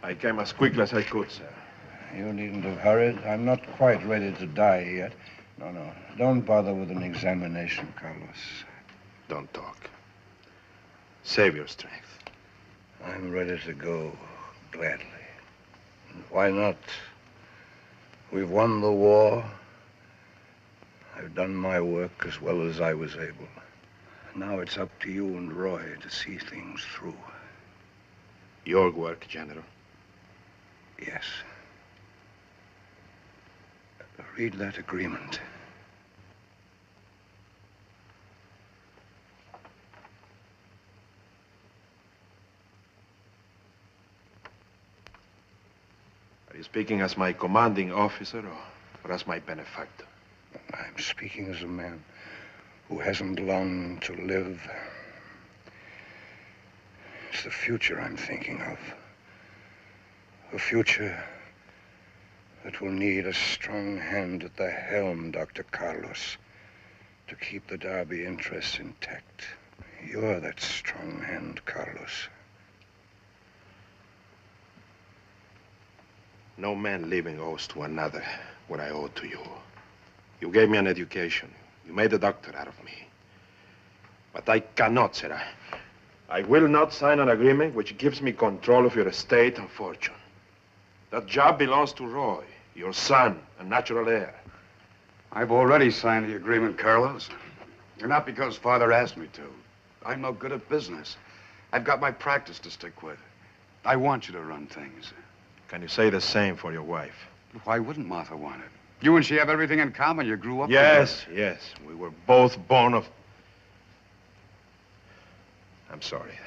I came as quickly as I could, sir. You needn't have hurried. I'm not quite ready to die yet. No. Don't bother with an examination, Carlos. Don't talk. Save your strength. I'm ready to go, gladly. Why not? We've won the war. I've done my work as well as I was able. Now it's up to you and Roy to see things through. Your work, General. Yes. Read that agreement. Are you speaking as my commanding officer or as my benefactor? I'm speaking as a man who hasn't long to live. It's the future I'm thinking of. A future that will need a strong hand at the helm, Dr. Carlos, to keep the Derby interests intact. You're that strong hand, Carlos. No man living owes to another what I owe to you. You gave me an education. You made a doctor out of me. But I cannot, sir. I will not sign an agreement which gives me control of your estate and fortune. That job belongs to Roy, your son and natural heir. I've already signed the agreement, Carlos. And not because Father asked me to. I'm no good at business. I've got my practice to stick with. I want you to run things. Can you say the same for your wife? Why wouldn't Martha want it? You and she have everything in common. You grew up Yes, together. yes. We were both born of... I'm sorry.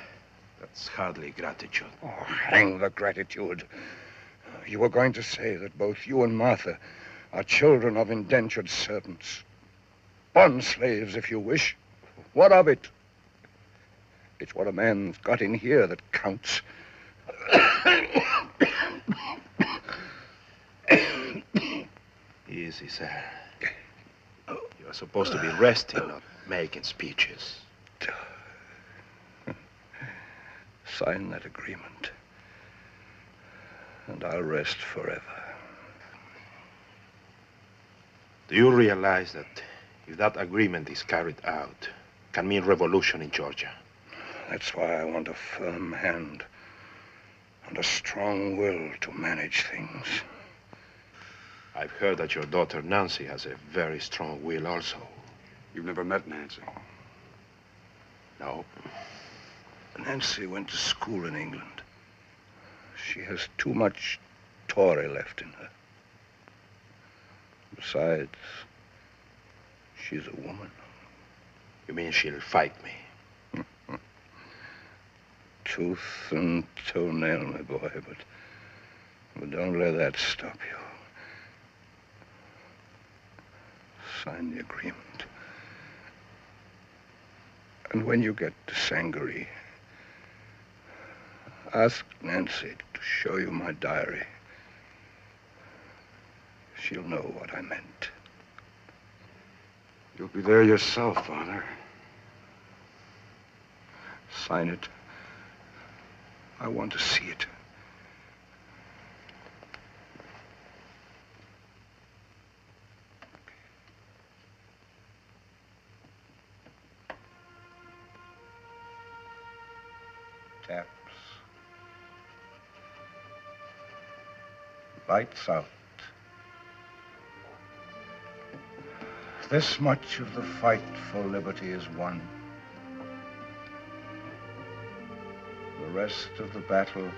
That's hardly gratitude. Oh, hang the gratitude. You were going to say that both you and Martha are children of indentured servants. Bond slaves, if you wish. What of it? It's what a man's got in here that counts. Easy, sir. You're supposed to be resting, not making speeches. Sign that agreement, and I'll rest forever. Do you realize that if that agreement is carried out, it can mean revolution in Georgia? That's why I want a firm hand and a strong will to manage things. I've heard that your daughter Nancy has a very strong will also. You've never met Nancy? No. Nancy went to school in England. She has too much Tory left in her. Besides, she's a woman. You mean she'll fight me? Tooth and toenail, my boy, but don't let that stop you. Sign the agreement. And when you get to Sangaree, ask Nancy to show you my diary. She'll know what I meant. You'll be there yourself, Father. Sign it. I want to see it. Taps. Lights out. This much of the fight for liberty is won. The rest of the battle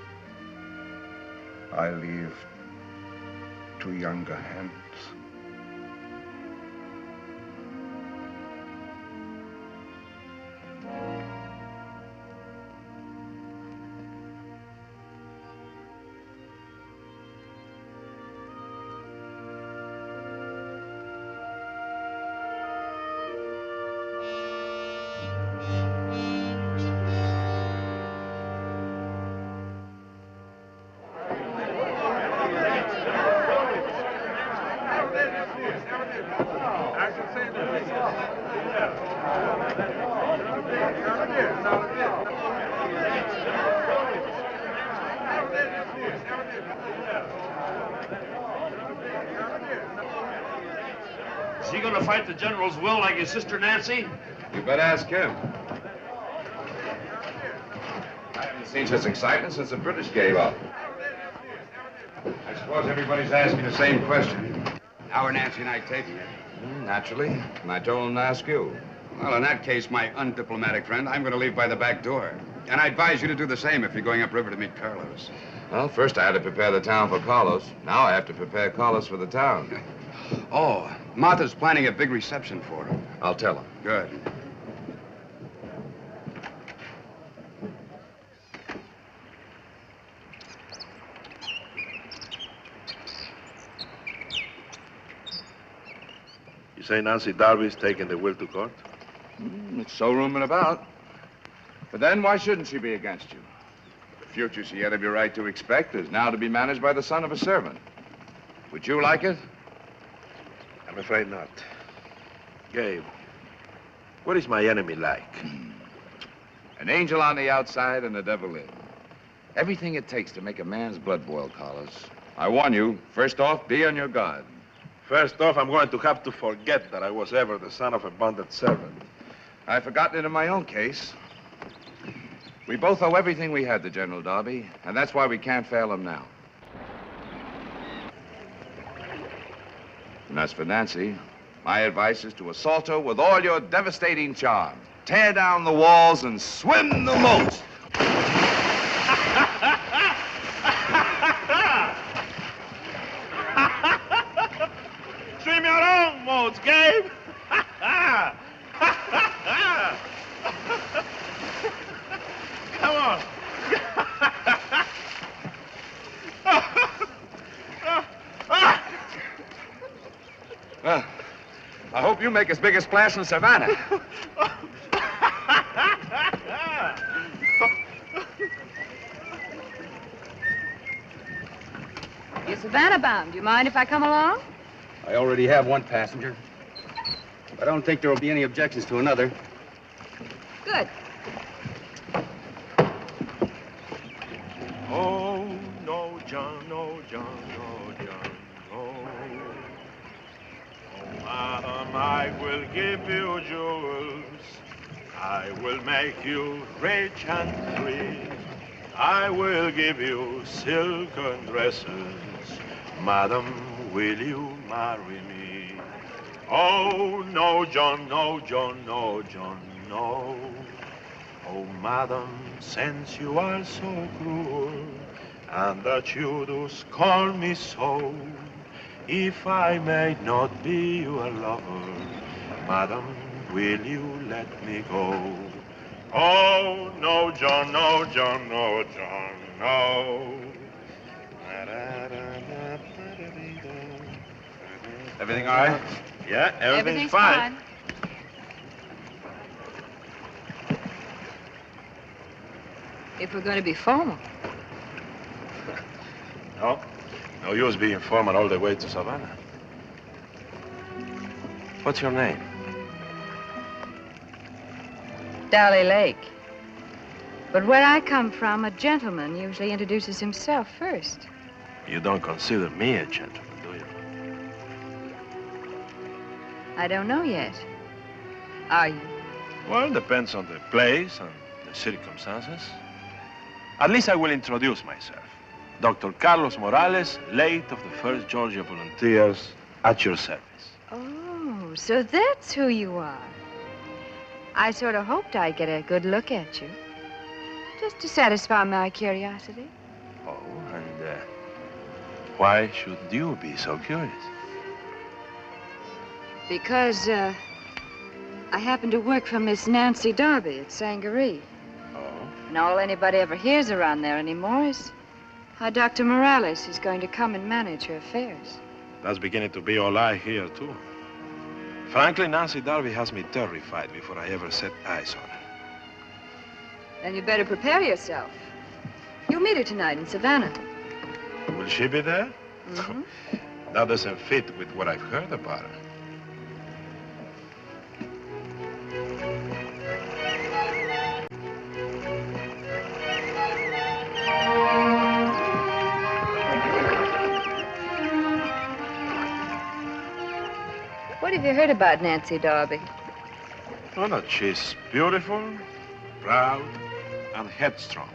I leave to younger hands. going to fight the general's will like his sister Nancy? You better ask him. I haven't seen such excitement since the British gave up. I suppose everybody's asking the same question. How are Nancy and I taking it? Naturally. And I told him to ask you. Well, in that case, my undiplomatic friend, I'm going to leave by the back door. And I advise you to do the same if you're going upriver to meet Carlos. Well, first I had to prepare the town for Carlos. Now I have to prepare Carlos for the town. Oh, Martha's planning a big reception for him. I'll tell him. Good. You say Nancy Darby's taking the will to court? It's so rumored about. But then why shouldn't she be against you? The future she had every right to expect is now to be managed by the son of a servant. Would you like it? I'm afraid not. Gabe, what is my enemy like? An angel on the outside and a devil in. Everything it takes to make a man's blood boil, Carlos. I warn you, first off, be on your guard. First off, I'm going to have to forget that I was ever the son of a bonded servant. I've forgotten it in my own case. We both owe everything we had to General Darby, and that's why we can't fail him now. And as for Nancy, my advice is to assault her with all your devastating charm. Tear down the walls and swim the moat. Swim your own moats, Gabe! Come on! Well, I hope you make as big a splash in Savannah. You're Savannah bound. Do you mind if I come along? I already have one passenger. I don't think there will be any objections to another. Good. Oh, no, John, no, John, no, John, no. Oh, madam, I will give you jewels. I will make you rich and free. I will give you silken dresses. Madam, will you marry me? Oh, no, John, no, John, no, John, no. Oh, madam, since you are so cruel, and that you do scorn me so, if I may not be your lover, madam, will you let me go? Oh, no, John, no, John, no, John, no. Everything all right? Yeah, everything's fine. If we're going to be formal. No, no use being formal all the way to Savannah. What's your name? Dolly Lake. But where I come from, a gentleman usually introduces himself first. You don't consider me a gentleman, do you? I don't know yet. Are you? Well, depends on the place and the circumstances. At least I will introduce myself. Dr. Carlos Morales, late of the 1st Georgia Volunteers, at your service. Oh, so that's who you are. I sort of hoped I'd get a good look at you. Just to satisfy my curiosity. Oh, and why should you be so curious? Because, I happen to work for Miss Nancy Darby at Sangaree. Oh? And all anybody ever hears around there anymore is how Dr. Morales is going to come and manage her affairs. That's beginning to be all I hear, too. Frankly, Nancy Darby has me terrified before I ever set eyes on her. Then you better prepare yourself. You'll meet her tonight in Savannah. Will she be there? Mm-hmm. That doesn't fit with what I've heard about her. What have have you heard about Nancy Darby? Oh, no, she's beautiful, proud, and headstrong.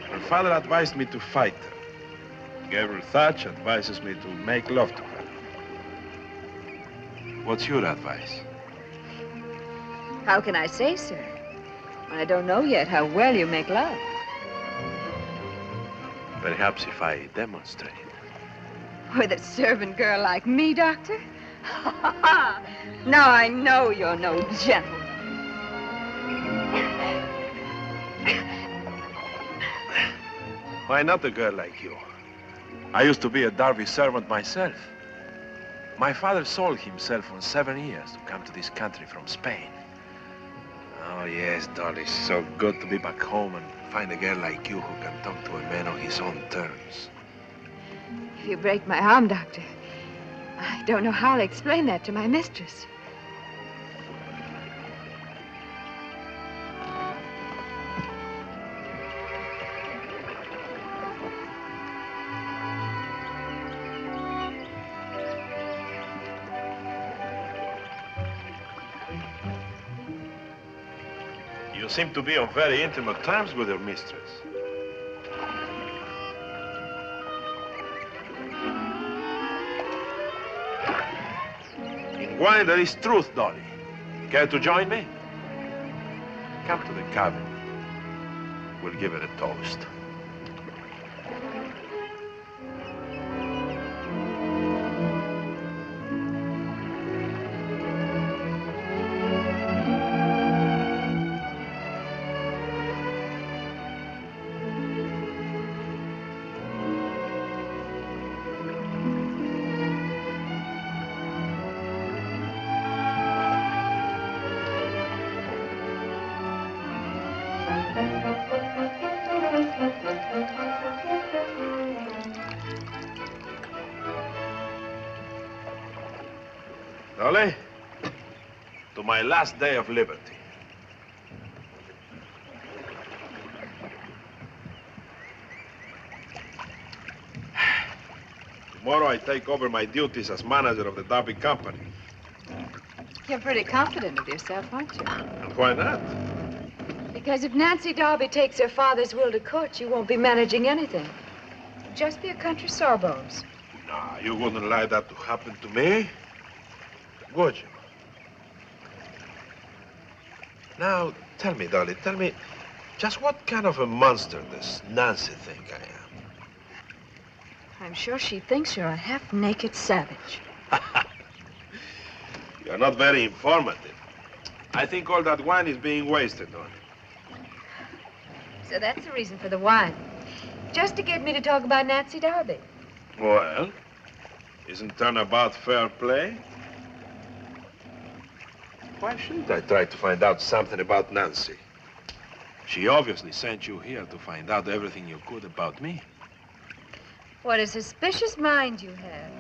Her father advised me to fight her. Gabriel Thatch advises me to make love to her. What's your advice? How can I say, sir? I don't know yet how well you make love. Perhaps if I demonstrate. With a servant girl like me, Doctor? Now I know you're no gentleman. Why not a girl like you? I used to be a Darby servant myself. My father sold himself on 7 years to come to this country from Spain. Oh, yes, Dolly, it's so good to be back home and find a girl like you who can talk to a man on his own terms. If you break my arm, Doctor, I don't know how I'll explain that to my mistress. You seem to be on very intimate terms with your mistress. In wine there is truth, Dolly. Care to join me? Come to the cabin. We'll give it a toast. Dolly, to my last day of liberty. Tomorrow I take over my duties as manager of the Darby Company. You're pretty confident of yourself, aren't you? And why not? Because if Nancy Darby takes her father's will to court, you won't be managing anything. You'll just be a country sawbones. No, you wouldn't like that to happen to me, would you? Now, tell me, Dolly, tell me, just what kind of a monster does Nancy think I am? I'm sure she thinks you're a half-naked savage. You're not very informative. I think all that wine is being wasted on it. So that's the reason for the wine. Just to get me to talk about Nancy Darby. Well, isn't turnabout fair play? Why shouldn't I try to find out something about Nancy? She obviously sent you here to find out everything you could about me. What a suspicious mind you have.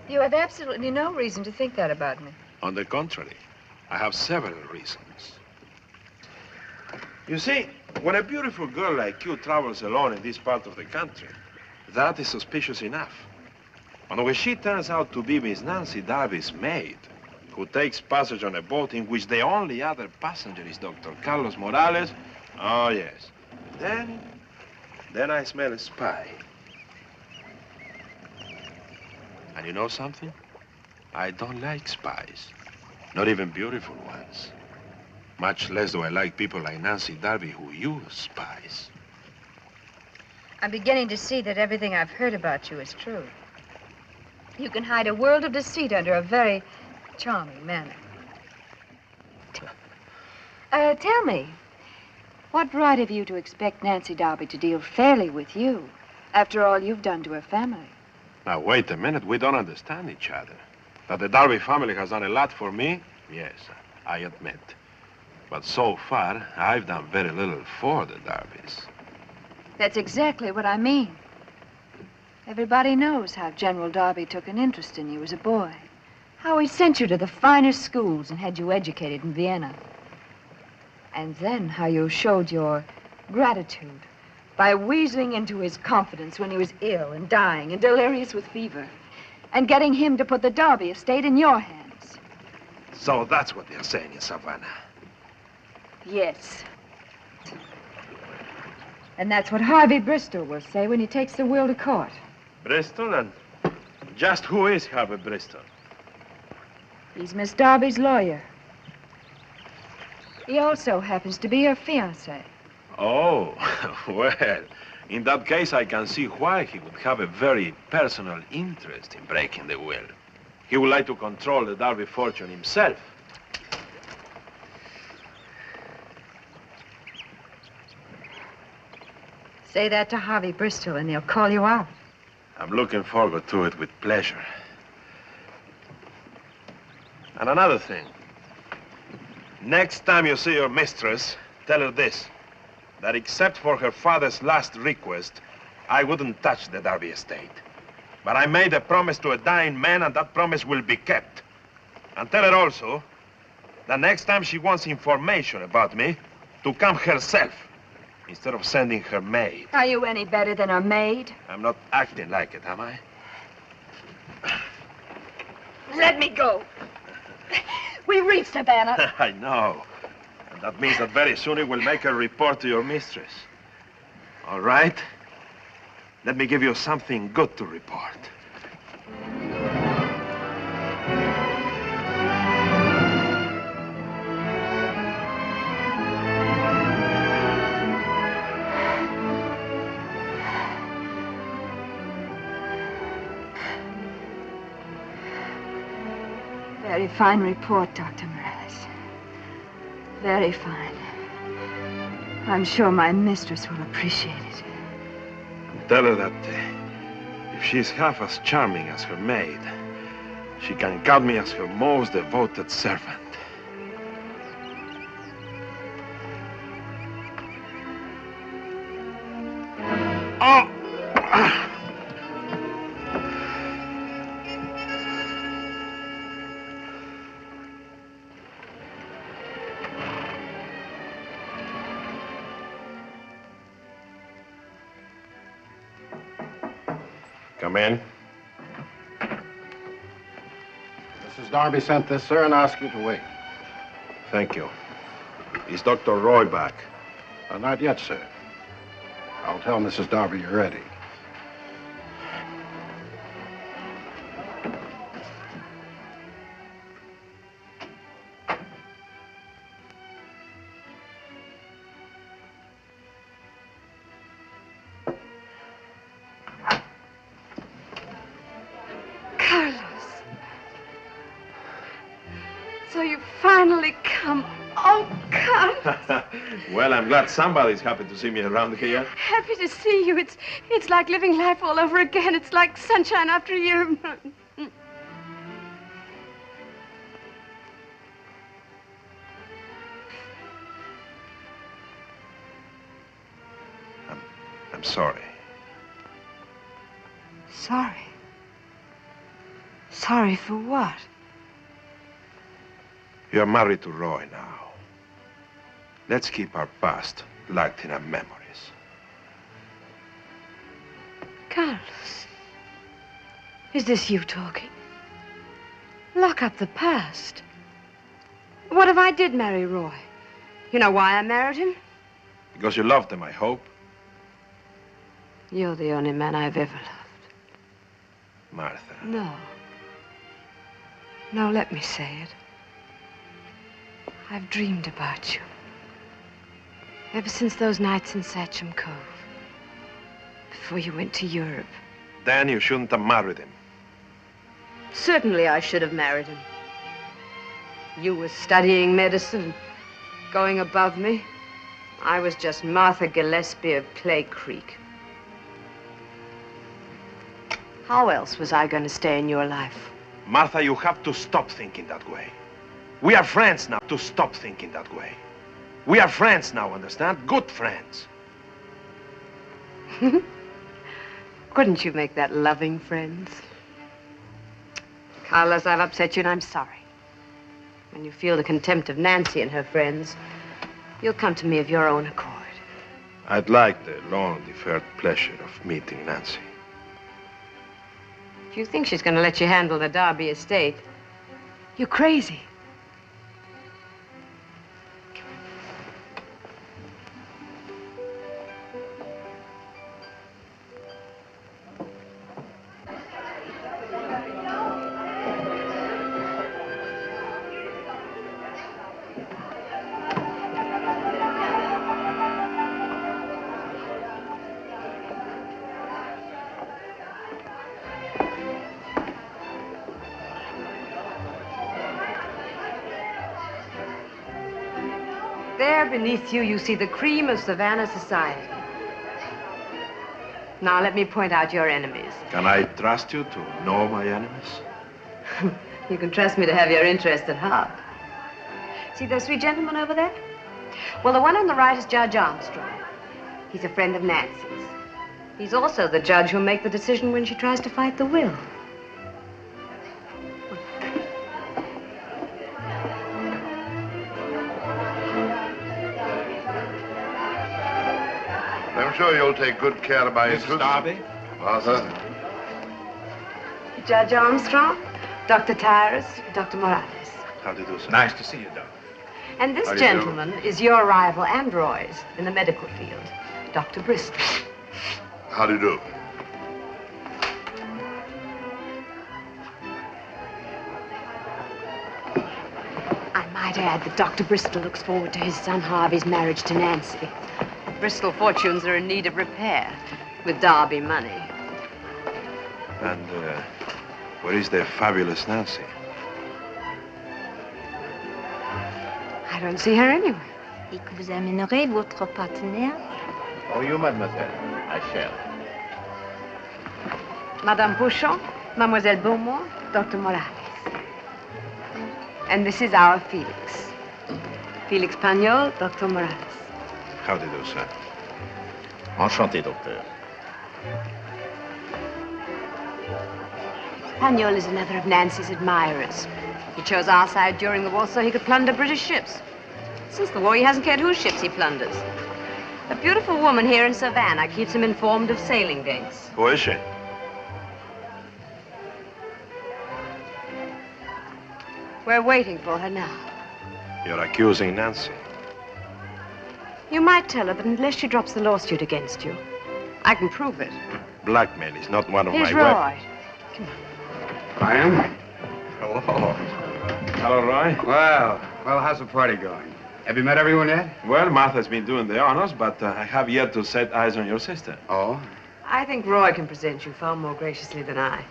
You have absolutely no reason to think that about me. On the contrary, I have several reasons. You see, when a beautiful girl like you travels alone in this part of the country, that is suspicious enough. And when she turns out to be Miss Nancy Darby's maid, who takes passage on a boat in which the only other passenger is Dr. Carlos Morales, oh, yes. Then I smell a spy. And you know something? I don't like spies. Not even beautiful ones. Much less do I like people like Nancy Darby who use spies. I'm beginning to see that everything I've heard about you is true. You can hide a world of deceit under a very charming manner. Tell me, what right have you to expect Nancy Darby to deal fairly with you after all you've done to her family? Now, wait a minute. We don't understand each other. That the Darby family has done a lot for me, yes, I admit. But so far, I've done very little for the Darbys. That's exactly what I mean. Everybody knows how General Darby took an interest in you as a boy. How he sent you to the finest schools and had you educated in Vienna. And then how you showed your gratitude by weaseling into his confidence when he was ill and dying and delirious with fever, and getting him to put the Darby estate in your hands. So that's what they're saying in Savannah. Yes. And that's what Harvey Bristol will say when he takes the will to court. Bristol? And just who is Harvey Bristol? He's Miss Darby's lawyer. He also happens to be her fiancé. Oh, well, in that case, I can see why he would have a very personal interest in breaking the will. He would like to control the Darby fortune himself. Say that to Harvey Bristol and he'll call you out. I'm looking forward to it with pleasure. And another thing. Next time you see your mistress, tell her this, that except for her father's last request, I wouldn't touch the Darby estate. But I made a promise to a dying man, and that promise will be kept. And tell her also that next time she wants information about me, to come herself, instead of sending her maid. Are you any better than her maid? I'm not acting like it, am I? Let me go. We've reached Savannah. I know. And that means that very soon he will make a report to your mistress. All right? Let me give you something good to report. Very fine report, Dr. Morales. Very fine. I'm sure my mistress will appreciate it. Tell her that if she's half as charming as her maid, she can count me as her most devoted servant. Oh! Come in. Mrs. Darby sent this, sir, and asked you to wait. Thank you. Is Dr. Roy back? Not yet, sir. I'll tell Mrs. Darby you're ready. So you finally come. Oh, Carlos. Well, I'm glad somebody's happy to see me around here. Happy to see you. It's like living life all over again. It's like sunshine after a year. I'm sorry. Sorry? Sorry for what? You're married to Roy now. Let's keep our past locked in our memories. Carlos, is this you talking? Lock up the past. What if I did marry Roy? You know why I married him? Because you loved him, I hope. You're the only man I've ever loved. Martha. No. No, let me say it. I've dreamed about you. Ever since those nights in Satcham Cove. Before you went to Europe. Then you shouldn't have married him. Certainly I should have married him. You were studying medicine, going above me. I was just Martha Gillespie of Clay Creek. How else was I going to stay in your life? Martha, you have to stop thinking that way. We are friends now. To stop thinking that way. We are friends now, understand? Good friends. Couldn't you make that loving friends? Carlos, I've upset you and I'm sorry. When you feel the contempt of Nancy and her friends, you'll come to me of your own accord. I'd like the long-deferred pleasure of meeting Nancy. If you think she's going to let you handle the Darby estate, you're crazy. There beneath you, you see the cream of Savannah society. Now, let me point out your enemies. Can I trust you to know my enemies? You can trust me to have your interest at heart. See those three gentlemen over there? Well, the one on the right is Judge Armstrong. He's a friend of Nancy's. He's also the judge who'll make the decision when she tries to fight the will. I'm sure you'll take good care of my interests. Mrs. Darby? Martha? Judge Armstrong, Dr. Tyrus, Dr. Morales. How do you do, sir? Nice to see you, Doc. And this How do you do? gentleman is your rival and Roy's in the medical field, Dr. Bristol. How do you do? I might add that Dr. Bristol looks forward to his son Harvey's marriage to Nancy. Bristol fortunes are in need of repair with Darby money. And where is the fabulous Nancy? I don't see her anywhere. Et que vous amènerez votre partenaire? Oh, you, mademoiselle. I shall. Madame Pouchon, Mademoiselle Beaumont, Dr. Morales. And this is our Felix. Felix Pagnol, Dr. Morales. How do you do, sir? Enchanté, docteur. Pagnol is another of Nancy's admirers. He chose our side during the war so he could plunder British ships. Since the war, he hasn't cared whose ships he plunders. A beautiful woman here in Savannah keeps him informed of sailing dates. Who is she? We're waiting for her now. You're accusing Nancy. You might tell her that unless she drops the lawsuit against you, I can prove it. Blackmail is not one of Here's my Roy. I am? Hello. Hello, Roy. Well, how's the party going? Have you met everyone yet? Well, Martha's been doing the honors, but I have yet to set eyes on your sister. Oh? I think Roy can present you far more graciously than I.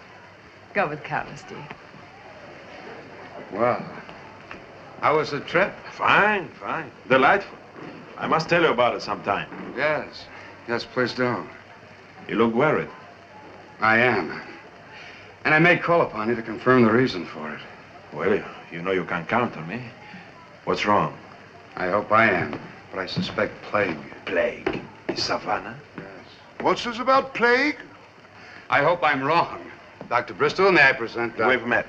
Go with Carlos, dear. Well, how was the trip? Fine, fine. Delightful. I must tell you about it sometime. Yes. Yes, please do. You look worried. I am. And I may call upon you to confirm the reason for it. Well, you know you can count on me. What's wrong? I hope I am, but I suspect plague. Plague. In Savannah? Yes. What's this about plague? I hope I'm wrong. Dr. Bristol, may I present We've met.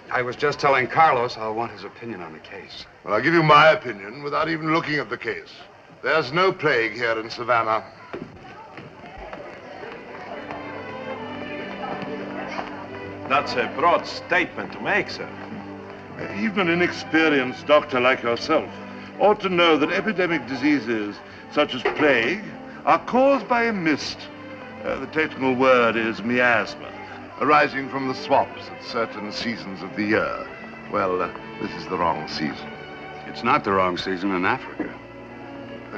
I was just telling Carlos I'll want his opinion on the case. Well, I'll give you my opinion without even looking at the case. There's no plague here in Savannah. That's a broad statement to make, sir. Even an inexperienced doctor like yourself ought to know that epidemic diseases such as plague are caused by a mist. The technical word is miasma, Arising from the swamps at certain seasons of the year. Well, this is the wrong season. It's not the wrong season in Africa.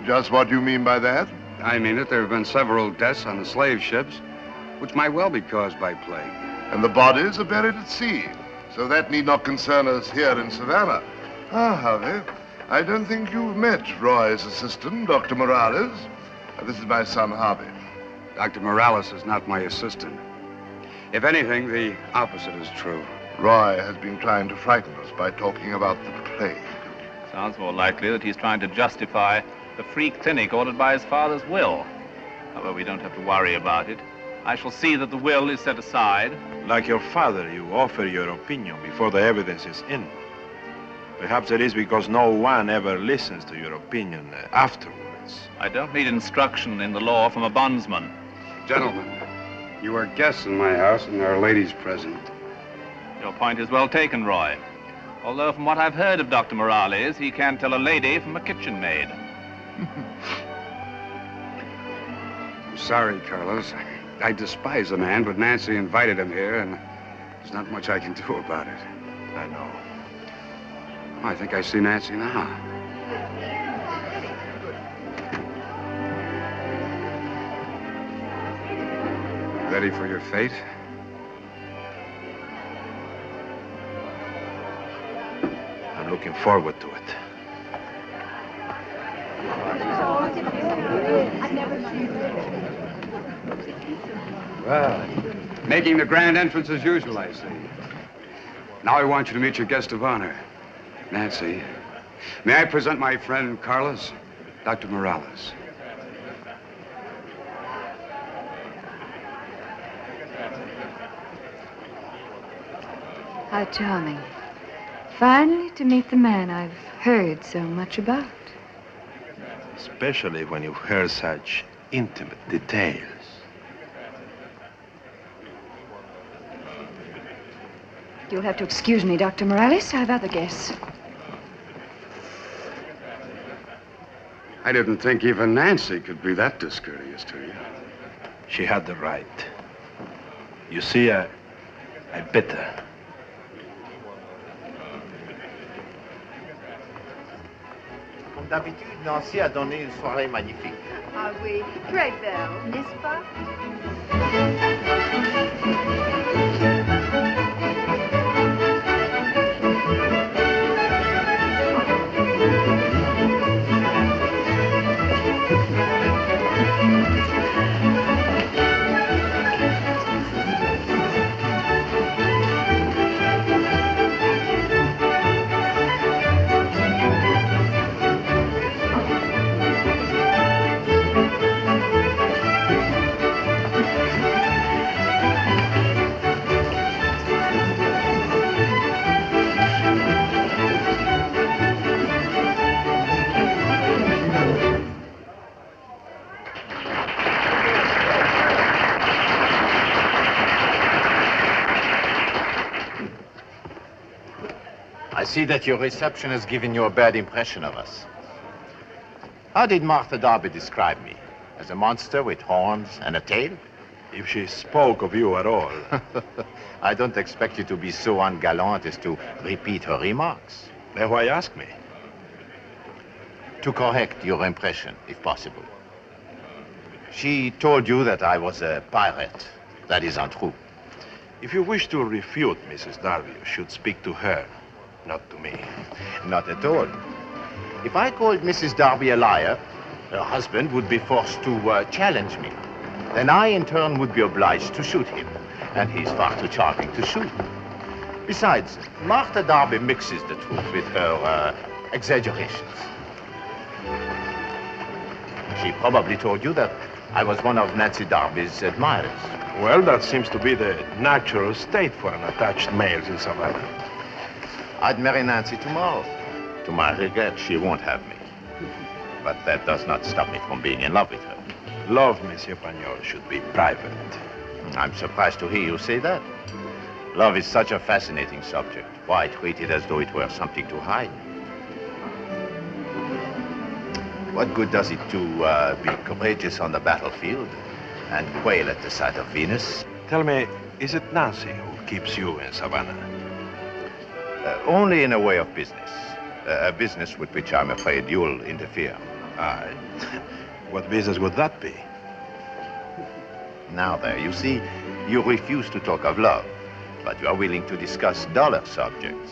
Just what do you mean by that? I mean it. There have been several deaths on the slave ships, which might well be caused by plague. And the bodies are buried at sea. So that need not concern us here in Savannah. Ah, Harvey, I don't think you've met Roy's assistant, Dr. Morales. This is my son, Harvey. Dr. Morales is not my assistant. If anything, the opposite is true. Roy has been trying to frighten us by talking about the plague. Sounds more likely that he's trying to justify the freak clinic ordered by his father's will. However, we don't have to worry about it. I shall see that the will is set aside. Like your father, you offer your opinion before the evidence is in. Perhaps it is because no one ever listens to your opinion afterwards. I don't need instruction in the law from a bondsman. Gentlemen, you are guests in my house and there are ladies present. Your point is well taken, Roy. Although from what I've heard of Dr. Morales, he can't tell a lady from a kitchen maid. I'm sorry, Carlos. I despise the man, but Nancy invited him here, and there's not much I can do about it. I know. Oh, I think I see Nancy now. Ready for your fate? I'm looking forward to it. Well, making the grand entrance as usual, I see. Now I want you to meet your guest of honor, Nancy. May I present my friend Carlos, Dr. Morales. How charming. Finally to meet the man I've heard so much about. Especially when you've heard such intimate details. You'll have to excuse me, Dr. Morales. I have other guests. I didn't think even Nancy could be that discourteous to you. She had the right. You see, I bit her. Comme d'habitude, Nancy a donné une soirée magnifique. Ah oui, très belle, n'est-ce pas? I see that your reception has given you a bad impression of us. How did Martha Darby describe me? As a monster with horns and a tail? If she spoke of you at all. I don't expect you to be so ungallant as to repeat her remarks. Then why ask me? To correct your impression, if possible. She told you that I was a pirate. That is untrue. If you wish to refute Mrs. Darby, you should speak to her, not to me. Not at all. If I called Mrs. Darby a liar, her husband would be forced to challenge me. Then I, in turn, would be obliged to shoot him. And he's far too charming to shoot. Besides, Martha Darby mixes the truth with her exaggerations. She probably told you that I was one of Nancy Darby's admirers. Well, that seems to be the natural state for an attached male in Savannah. I'd marry Nancy tomorrow. To my regret, she won't have me. But that does not stop me from being in love with her. Love, Monsieur Pagnol, should be private. I'm surprised to hear you say that. Love is such a fascinating subject. Why treat it as though it were something to hide? What good does it to be courageous on the battlefield and quail at the sight of Venus? Tell me, is it Nancy who keeps you in Savannah? Only in a way of business. A business with which I'm afraid you'll interfere. What business would that be? Now there, you see, you refuse to talk of love, but you are willing to discuss duller subjects.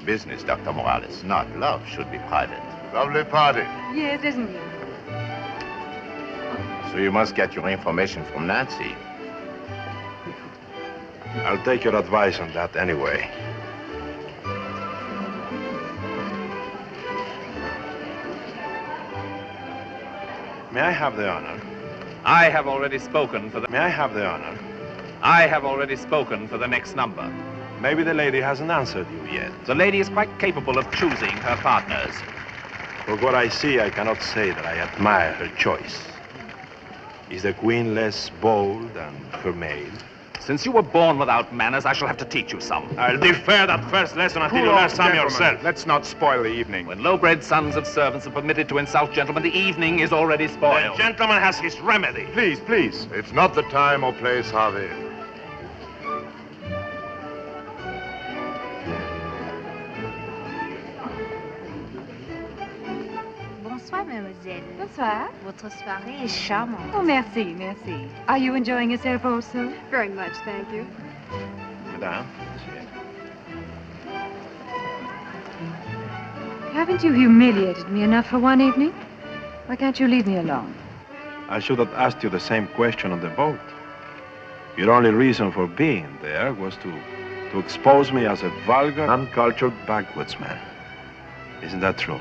Business, Dr. Morales, not love, should be private. Lovely party. Yes, isn't it? So you must get your information from Nancy. I'll take your advice on that anyway. May I have the honor? I have already spoken for the... May I have the honor? I have already spoken for the next number. Maybe the lady hasn't answered you yet. The lady is quite capable of choosing her partners. For what I see, I cannot say that I admire her choice. Is the queen less bold than her maid? Since you were born without manners, I shall have to teach you some. I'll defer that first lesson until you learn some yourself. Let's not spoil the evening. When low-bred sons of servants are permitted to insult gentlemen, the evening is already spoiled. The gentleman has his remedy. Please, please. It's not the time or place, Harvey. Bonsoir, mademoiselle. Bonsoir. Votre soirée est charmante. Oh, merci, merci. Are you enjoying yourself also? Very much, thank you. Madame? Haven't you humiliated me enough for one evening? Why can't you leave me alone? I should have asked you the same question on the boat. Your only reason for being there was to expose me as a vulgar, uncultured backwoodsman. Isn't that true?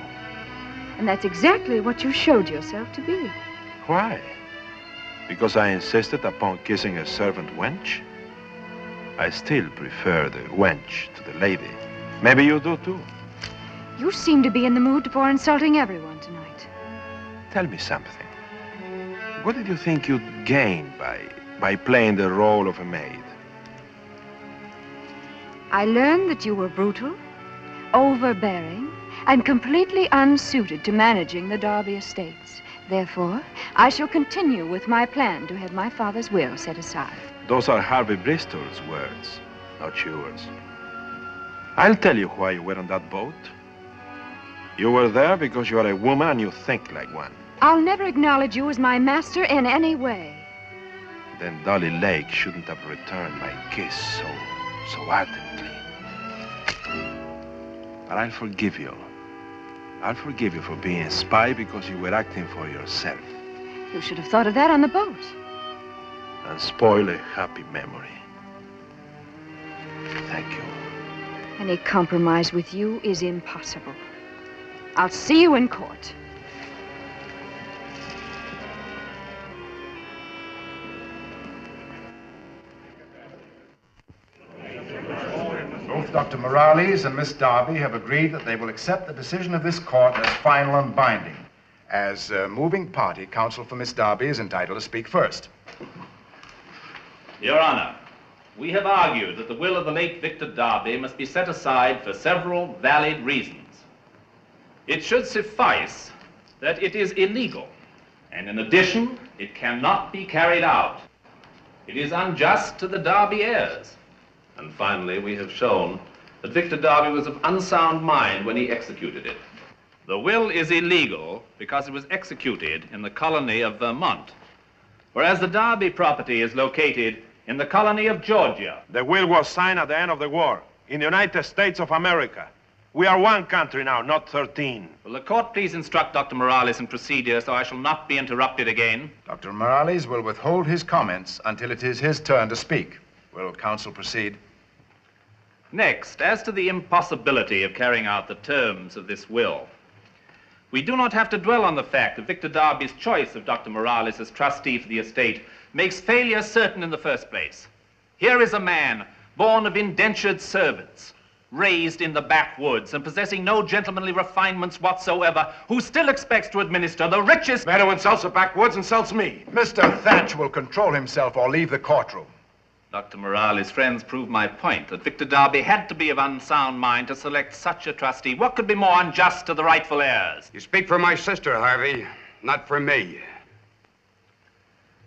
And that's exactly what you showed yourself to be. Why? Because I insisted upon kissing a servant wench? I still prefer the wench to the lady. Maybe you do too. You seem to be in the mood for insulting everyone tonight. Tell me something. What did you think you'd gain by playing the role of a maid? I learned that you were brutal, overbearing, and completely unsuited to managing the Darby estates. Therefore, I shall continue with my plan to have my father's will set aside. Those are Harvey Bristol's words, not yours. I'll tell you why you were on that boat. You were there because you are a woman and you think like one. I'll never acknowledge you as my master in any way. Then Dolly Lake shouldn't have returned my kiss so ardently. But I'll forgive you. I'll forgive you for being a spy because you were acting for yourself. You should have thought of that on the boat. And spoil a happy memory. Thank you. Any compromise with you is impossible. I'll see you in court. Both Dr. Morales and Miss Darby have agreed that they will accept the decision of this court as final and binding. As moving party, counsel for Miss Darby is entitled to speak first. Your Honor, we have argued that the will of the late Victor Darby must be set aside for several valid reasons. It should suffice that it is illegal, and in addition, it cannot be carried out. It is unjust to the Darby heirs. And finally, we have shown that Victor Darby was of unsound mind when he executed it. The will is illegal because it was executed in the colony of Vermont, whereas the Darby property is located in the colony of Georgia. The will was signed at the end of the war in the United States of America. We are one country now, not 13. Will the court please instruct Dr. Morales in procedure so I shall not be interrupted again? Dr. Morales will withhold his comments until it is his turn to speak. Will counsel proceed? Next, as to the impossibility of carrying out the terms of this will, we do not have to dwell on the fact that Victor Darby's choice of Dr. Morales as trustee for the estate makes failure certain in the first place. Here is a man born of indentured servants, raised in the backwoods and possessing no gentlemanly refinements whatsoever, who still expects to administer the richest man who insults the backwoods insults me. Mr. Thatch will control himself or leave the courtroom. Dr. Morales' friends prove my point, that Victor Darby had to be of unsound mind to select such a trustee. What could be more unjust to the rightful heirs? You speak for my sister, Harvey, not for me.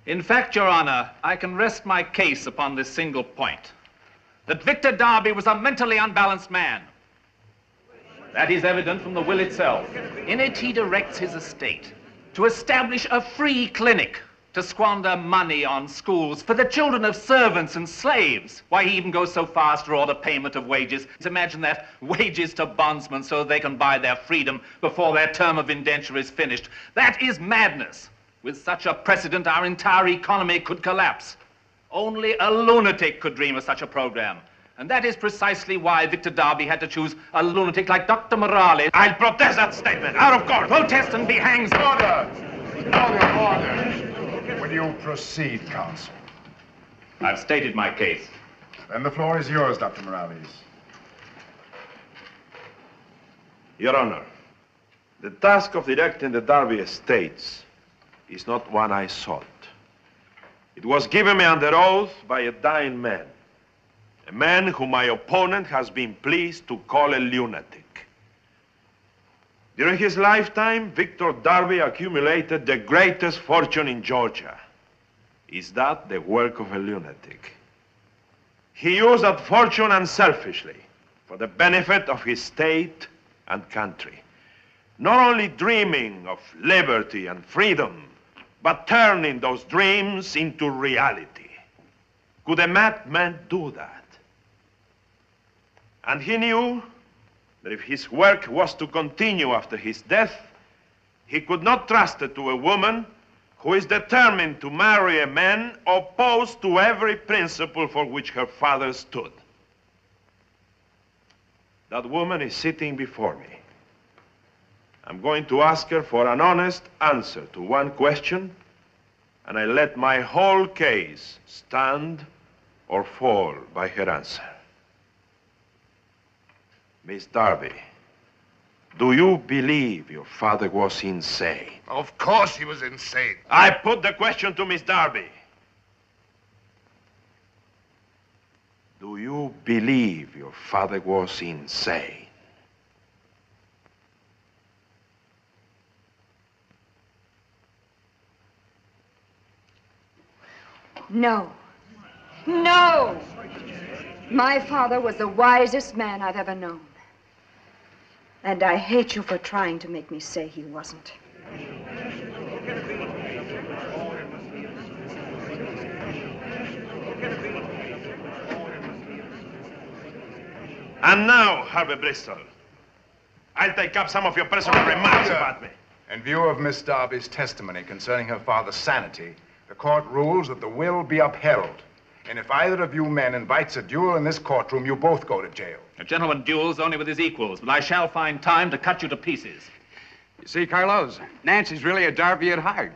In fact, Your Honor, I can rest my case upon this single point, that Victor Darby was a mentally unbalanced man. That is evident from the will itself. In it, he directs his estate to establish a free clinic, to squander money on schools for the children of servants and slaves. Why, he even goes so far as to order payment of wages. Imagine that, wages to bondsmen so they can buy their freedom before their term of indenture is finished. That is madness. With such a precedent, our entire economy could collapse. Only a lunatic could dream of such a program. And that is precisely why Victor Darby had to choose a lunatic like Dr. Morales. I'll protest that statement. Out of court. Protest and be hanged. Order! Order! Will you proceed, counsel? I've stated my case. Then the floor is yours, Dr. Morales. Your Honor, the task of directing the Darby estates is not one I sought. It was given me under oath by a dying man, a man whom my opponent has been pleased to call a lunatic. During his lifetime, Victor Darby accumulated the greatest fortune in Georgia. Is that the work of a lunatic? He used that fortune unselfishly for the benefit of his state and country, not only dreaming of liberty and freedom, but turning those dreams into reality. Could a madman do that? And he knew that if his work was to continue after his death, he could not trust it to a woman who is determined to marry a man opposed to every principle for which her father stood. That woman is sitting before me. I'm going to ask her for an honest answer to one question, and I let my whole case stand or fall by her answer. Miss Darby, do you believe your father was insane? Of course he was insane. I put the question to Miss Darby. Do you believe your father was insane? No. No! My father was the wisest man I've ever known. And I hate you for trying to make me say he wasn't. And now, Harvey Bristol, I'll take up some of your personal remarks about me. In view of Miss Darby's testimony concerning her father's sanity, the court rules that the will be upheld. And if either of you men invites a duel in this courtroom, you both go to jail. A gentleman duels only with his equals, but I shall find time to cut you to pieces. You see, Carlos, Nancy's really a Darby at heart.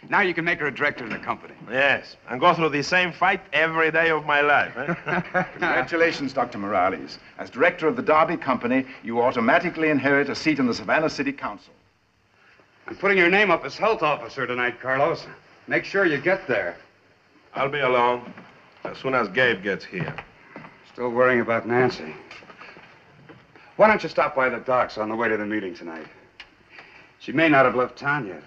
Now you can make her a director of the company. Yes, and go through the same fight every day of my life. Eh? Congratulations, Dr. Morales. As director of the Darby Company, you automatically inherit a seat in the Savannah City Council. I'm putting your name up as health officer tonight, Carlos. Make sure you get there. I'll be along as soon as Gabe gets here. Still worrying about Nancy. Why don't you stop by the docks on the way to the meeting tonight? She may not have left town yet.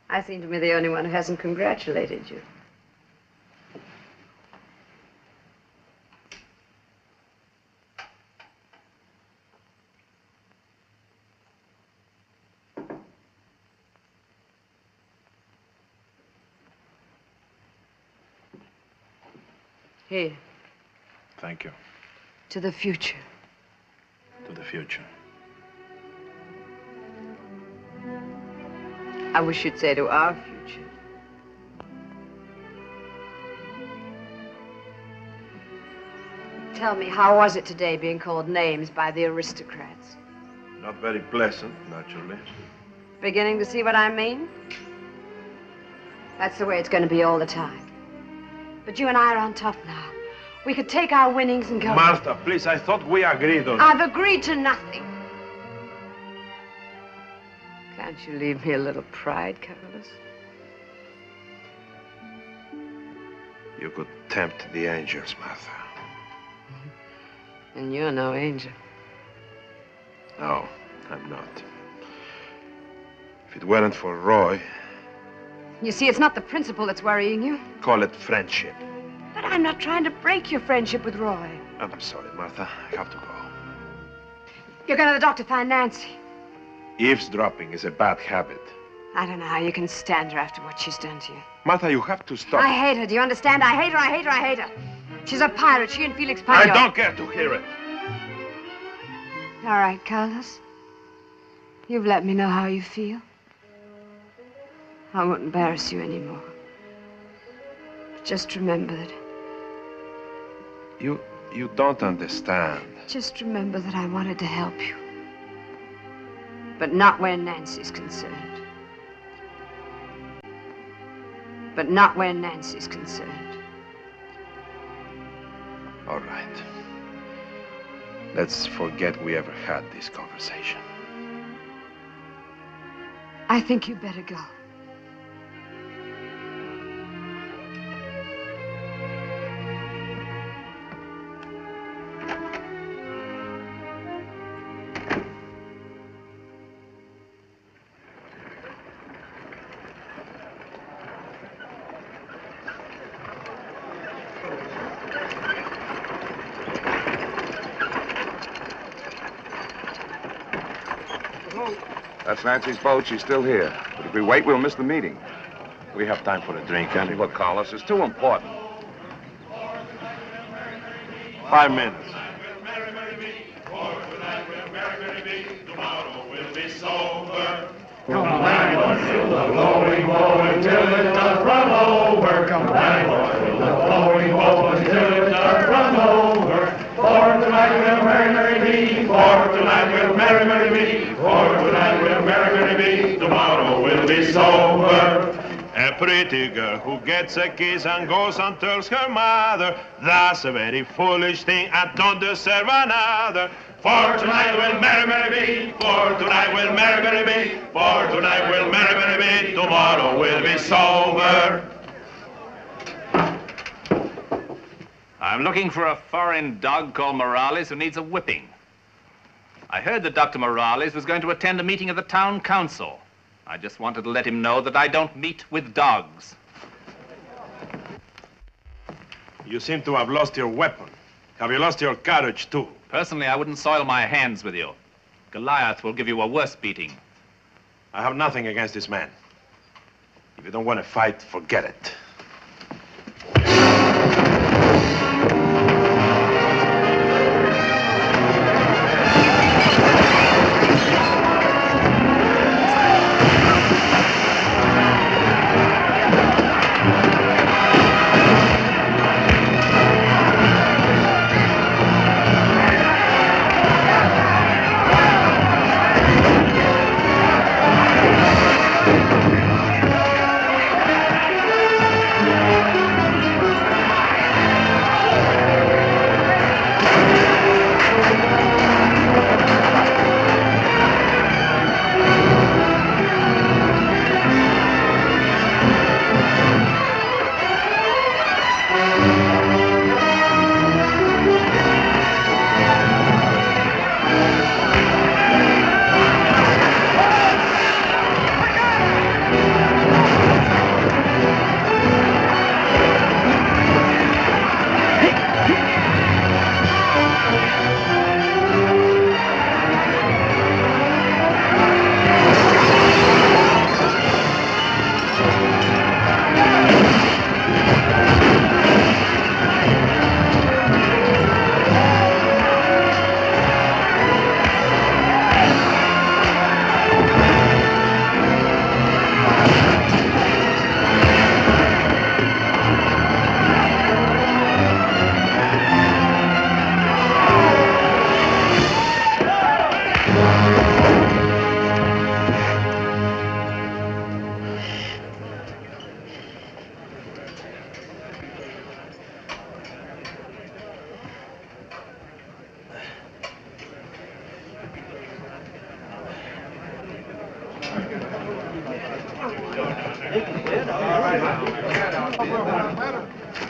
I seem to be the only one who hasn't congratulated you. Here. Thank you. To the future. To the future. I wish you'd say to our future. Tell me, how was it today being called names by the aristocrats? Not very pleasant, naturally. Beginning to see what I mean? That's the way it's going to be all the time. But you and I are on top now. We could take our winnings and go. Martha, please, I thought we agreed on... I've agreed to nothing. Can't you leave me a little pride, Carlos? You could tempt the angels, Martha. And you're no angel. No, I'm not. If it weren't for Roy... You see, it's not the principle that's worrying you. Call it friendship. But I'm not trying to break your friendship with Roy. I'm sorry, Martha. I have to go. You're going to the dock to find Nancy. Eavesdropping is a bad habit. I don't know how you can stand her after what she's done to you. Martha, you have to stop. I hate her. Do you understand? I hate her, I hate her, I hate her. She's a pirate. She and Felix Payot. I don't care to hear it. All right, Carlos. You've let me know how you feel. I won't embarrass you anymore. But just remember that... You don't understand. Just remember that I wanted to help you. But not where Nancy's concerned. But not where Nancy's concerned. All right. Let's forget we ever had this conversation. I think you better go. That's Nancy's boat. She's still here. But if we wait, we'll miss the meeting. We have time for a drink, and look, Carlos, it's too important. 5 minutes. Come landlord, fill the flowing bowl until it does run over. Come landlord, fill the flowing bowl until it does run over. For tonight we'll merry, merry be. For tonight we'll merry, merry be. For tonight we'll merry, merry be. Tomorrow we'll be sober. A pretty girl who gets a kiss and goes and tells her mother, that's a very foolish thing, I don't deserve another. For tonight we'll merry, merry be. For tonight we'll merry, merry be. For tonight we'll merry, merry be. Tomorrow we'll be sober. I'm looking for a foreign dog called Morales who needs a whipping. I heard that Dr. Morales was going to attend a meeting of the town council. I just wanted to let him know that I don't meet with dogs. You seem to have lost your weapon. Have you lost your courage, too? Personally, I wouldn't soil my hands with you. Goliath will give you a worse beating. I have nothing against this man. If you don't want to fight, forget it.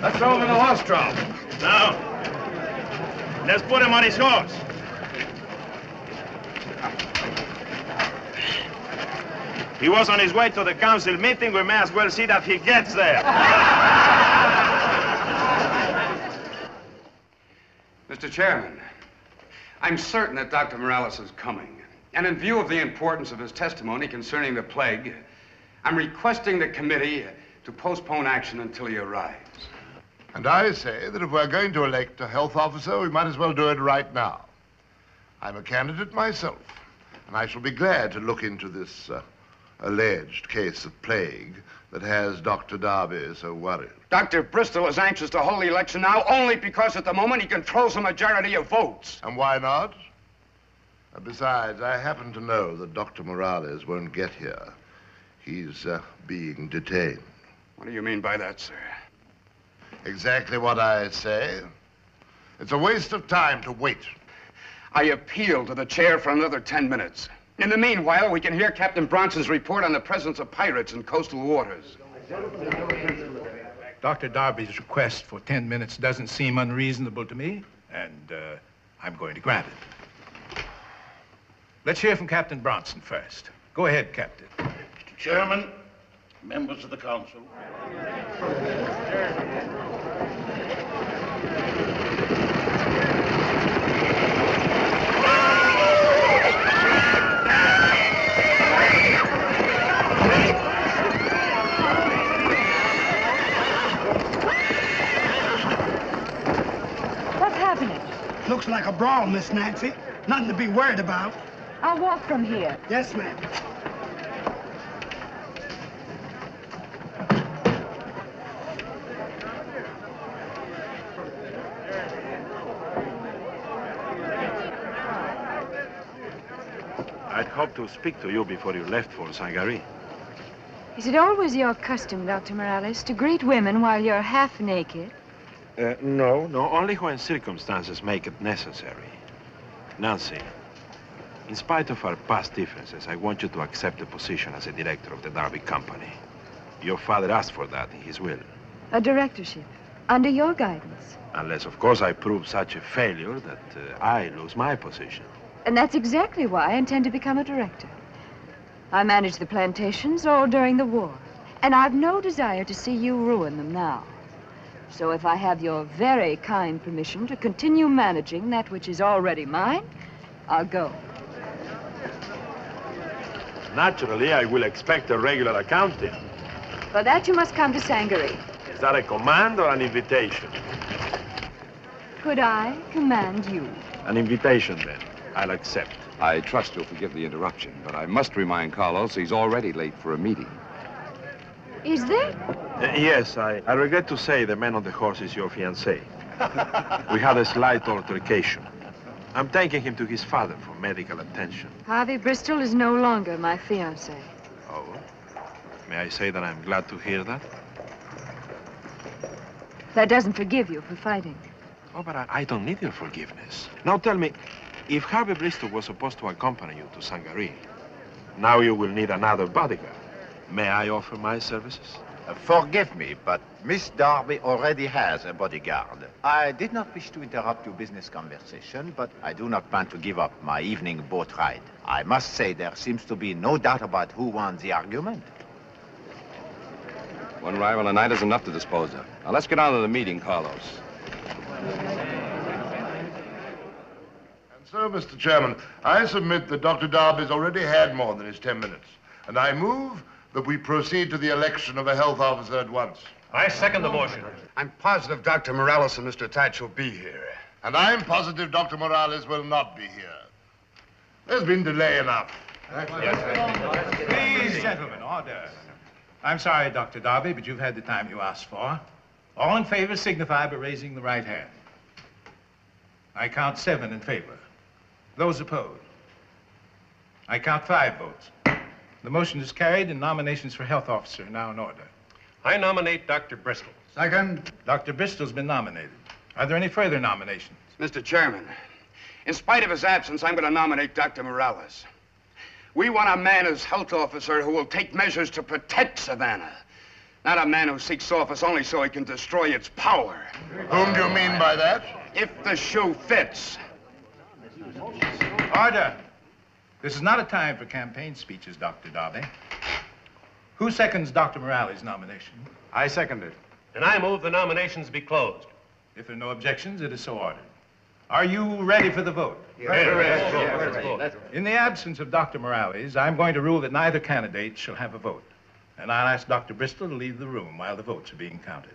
Let's throw him in the horse trough. No. Let's put him on his horse. He was on his way to the council meeting. We may as well see that he gets there. Mr. Chairman, I'm certain that Dr. Morales is coming. And in view of the importance of his testimony concerning the plague, I'm requesting the committee to postpone action until he arrives. And I say that if we're going to elect a health officer, we might as well do it right now. I'm a candidate myself, and I shall be glad to look into this alleged case of plague that has Dr. Darby so worried. Dr. Bristol is anxious to hold the election now only because at the moment he controls a majority of votes. And why not? Besides, I happen to know that Dr. Morales won't get here. He's being detained. What do you mean by that, sir? Exactly what I say. It's a waste of time to wait. I appeal to the chair for another 10 minutes. In the meanwhile, we can hear Captain Bronson's report on the presence of pirates in coastal waters. Dr. Darby's request for 10 minutes doesn't seem unreasonable to me, and I'm going to grant it. Let's hear from Captain Bronson first. Go ahead, Captain. Mr. Chairman, members of the council. What's happening? Looks like a brawl, Miss Nancy. Nothing to be worried about. I'll walk from here. Yes, ma'am. I'd hoped to speak to you before you left for Sangaree. Is it always your custom, Dr. Morales, to greet women while you're half naked? No, only when circumstances make it necessary. Nancy, in spite of our past differences, I want you to accept the position as a director of the Darby Company. Your father asked for that in his will. A directorship, under your guidance. Unless, of course, I prove such a failure that I lose my position. And that's exactly why I intend to become a director. I managed the plantations all during the war, and I've no desire to see you ruin them now. So if I have your very kind permission to continue managing that which is already mine, I'll go. Naturally, I will expect a regular accounting. For that, you must come to Sangaree. Is that a command or an invitation? Could I command you? An invitation, then. I'll accept. I trust you'll forgive the interruption, but I must remind Carlos he's already late for a meeting. Is there? Yes, I regret to say the man on the horse is your fiancé. We had a slight altercation. I'm taking him to his father for medical attention. Harvey Bristol is no longer my fiancé. Oh? May I say that I'm glad to hear that? That doesn't forgive you for fighting. Oh, but I don't need your forgiveness. Now tell me, if Harvey Bristol was supposed to accompany you to Sangaree, now you will need another bodyguard. May I offer my services? Forgive me, but Miss Darby already has a bodyguard. I did not wish to interrupt your business conversation, but I do not plan to give up my evening boat ride. I must say there seems to be no doubt about who won the argument. One rival a night is enough to dispose of. Now, let's get on to the meeting, Carlos. And so, Mr. Chairman, I submit that Dr. Darby's already had more than his 10 minutes. And I move that we proceed to the election of a health officer at once. I second the motion. I'm positive Dr. Morales and Mr. Tatch will be here. And I'm positive Dr. Morales will not be here. There's been delay enough. Please, gentlemen, order. I'm sorry, Dr. Darby, but you've had the time you asked for. All in favor signify by raising the right hand. I count 7 in favor. Those opposed? I count 5 votes. The motion is carried and nominations for health officer are now in order. I nominate Dr. Bristol. Second. Dr. Bristol's been nominated. Are there any further nominations? Mr. Chairman, in spite of his absence, I'm going to nominate Dr. Morales. We want a man as health officer who will take measures to protect Savannah. Not a man who seeks office only so he can destroy its power. Whom do you mean by that? If the shoe fits. Order. This is not a time for campaign speeches, Dr. Darby. Who seconds Dr. Morales' nomination? I second it. And I move the nominations be closed. If there are no objections, it is so ordered. Are you ready for the vote? Yes. In the absence of Dr. Morales, I'm going to rule that neither candidate shall have a vote. And I'll ask Dr. Bristol to leave the room while the votes are being counted.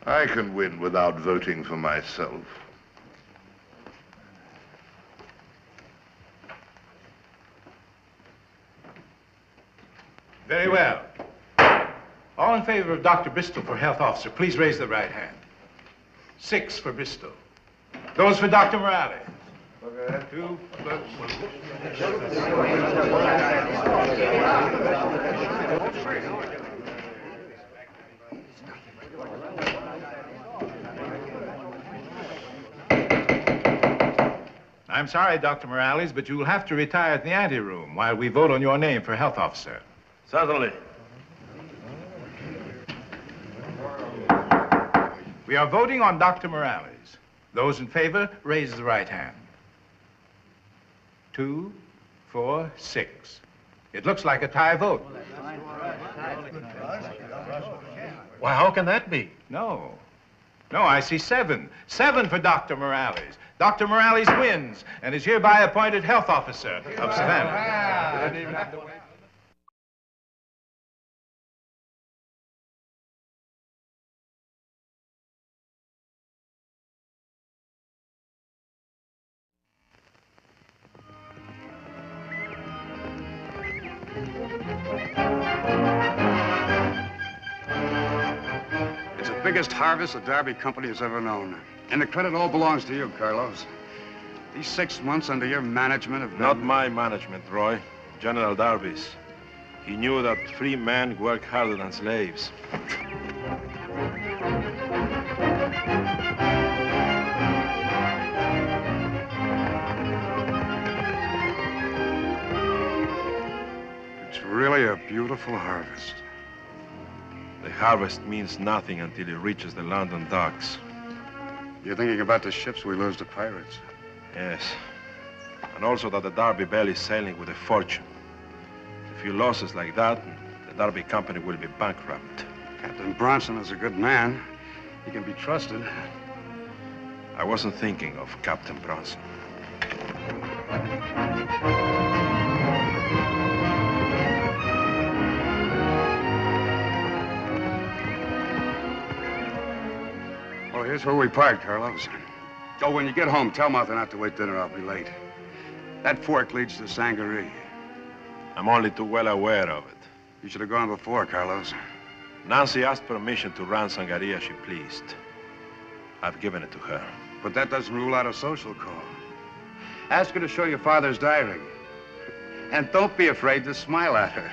I can win without voting for myself. Very well. All in favor of Dr. Bristol for health officer, please raise the right hand. 6 for Bristol. Those for Dr. Morales. 2 plus 1. I'm sorry, Dr. Morales, but you'll have to retire at the anteroom while we vote on your name for health officer. Certainly. We are voting on Dr. Morales. Those in favor, raise the right hand. 2, 4, 6. It looks like a tie vote. Why, how can that be? No, I see 7. 7 for Dr. Morales. Dr. Morales wins and is hereby appointed health officer of Savannah. It's the biggest harvest the Darby Company has ever known. And the credit all belongs to you, Carlos. These 6 months under your management have been... Not my management, Roy. General Darby's. He knew that free men work harder than slaves. It's really a beautiful harvest. The harvest means nothing until it reaches the London docks. You're thinking about the ships we lose to pirates? Yes. And also that the Darby Belle is sailing with a fortune. A few losses like that, and the Darby Company will be bankrupt. Captain Bronson is a good man. He can be trusted. I wasn't thinking of Captain Bronson. Well, here's where we part, Carlos. Oh, when you get home, tell Martha not to wait dinner. I'll be late. That fork leads to Sangaree. I'm only too well aware of it. You should have gone before, Carlos. Nancy asked permission to run Sangaree as she pleased. I've given it to her. But that doesn't rule out a social call. Ask her to show your father's diary. And don't be afraid to smile at her.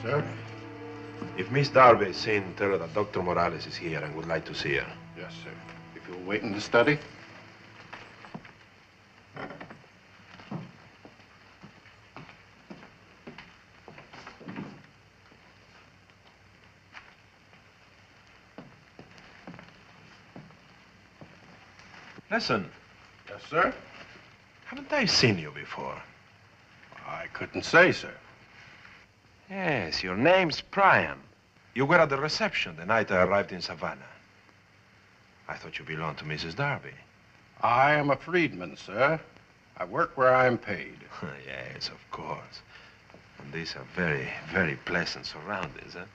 Sir? If Miss Darby is in, tell her that Dr. Morales is here and would like to see her. Yes, sir. If you'll wait in the study. Listen. Yes, sir? Haven't I seen you before? I couldn't say, sir. Yes, your name's Brian. You were at the reception the night I arrived in Savannah. I thought you belonged to Mrs. Darby. I am a freedman, sir. I work where I'm paid. Yes, of course. And these are very, very pleasant surroundings, huh?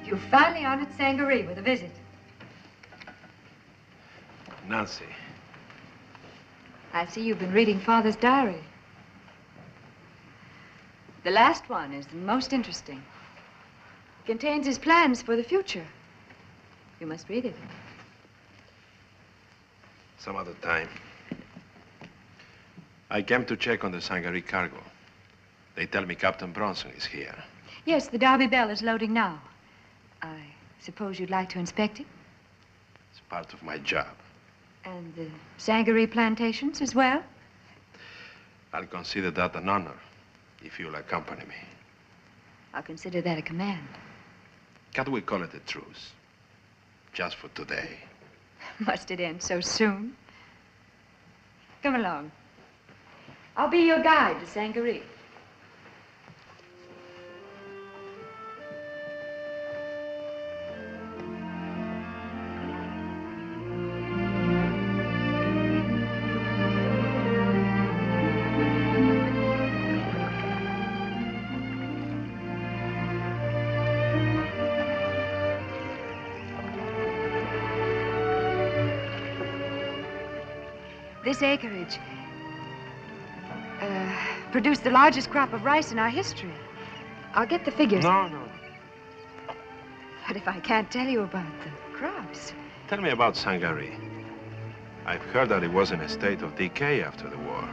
You're finally on at Sangaree with a visit. Nancy. I see you've been reading Father's diary. The last one is the most interesting. It contains his plans for the future. You must read it. Some other time. I came to check on the Sangaree cargo. They tell me Captain Bronson is here. Yes, the Darby Belle is loading now. I suppose you'd like to inspect it? It's part of my job. And the Sangaree plantations as well? I'll consider that an honor if you'll accompany me. I'll consider that a command. Can't we call it a truce? Just for today. Must it end so soon? Come along. I'll be your guide to Sangaree. This acreage produced the largest crop of rice in our history. I'll get the figures. No. But if I can't tell you about the crops... Tell me about Sangaree. I've heard that it was in a state of decay after the war.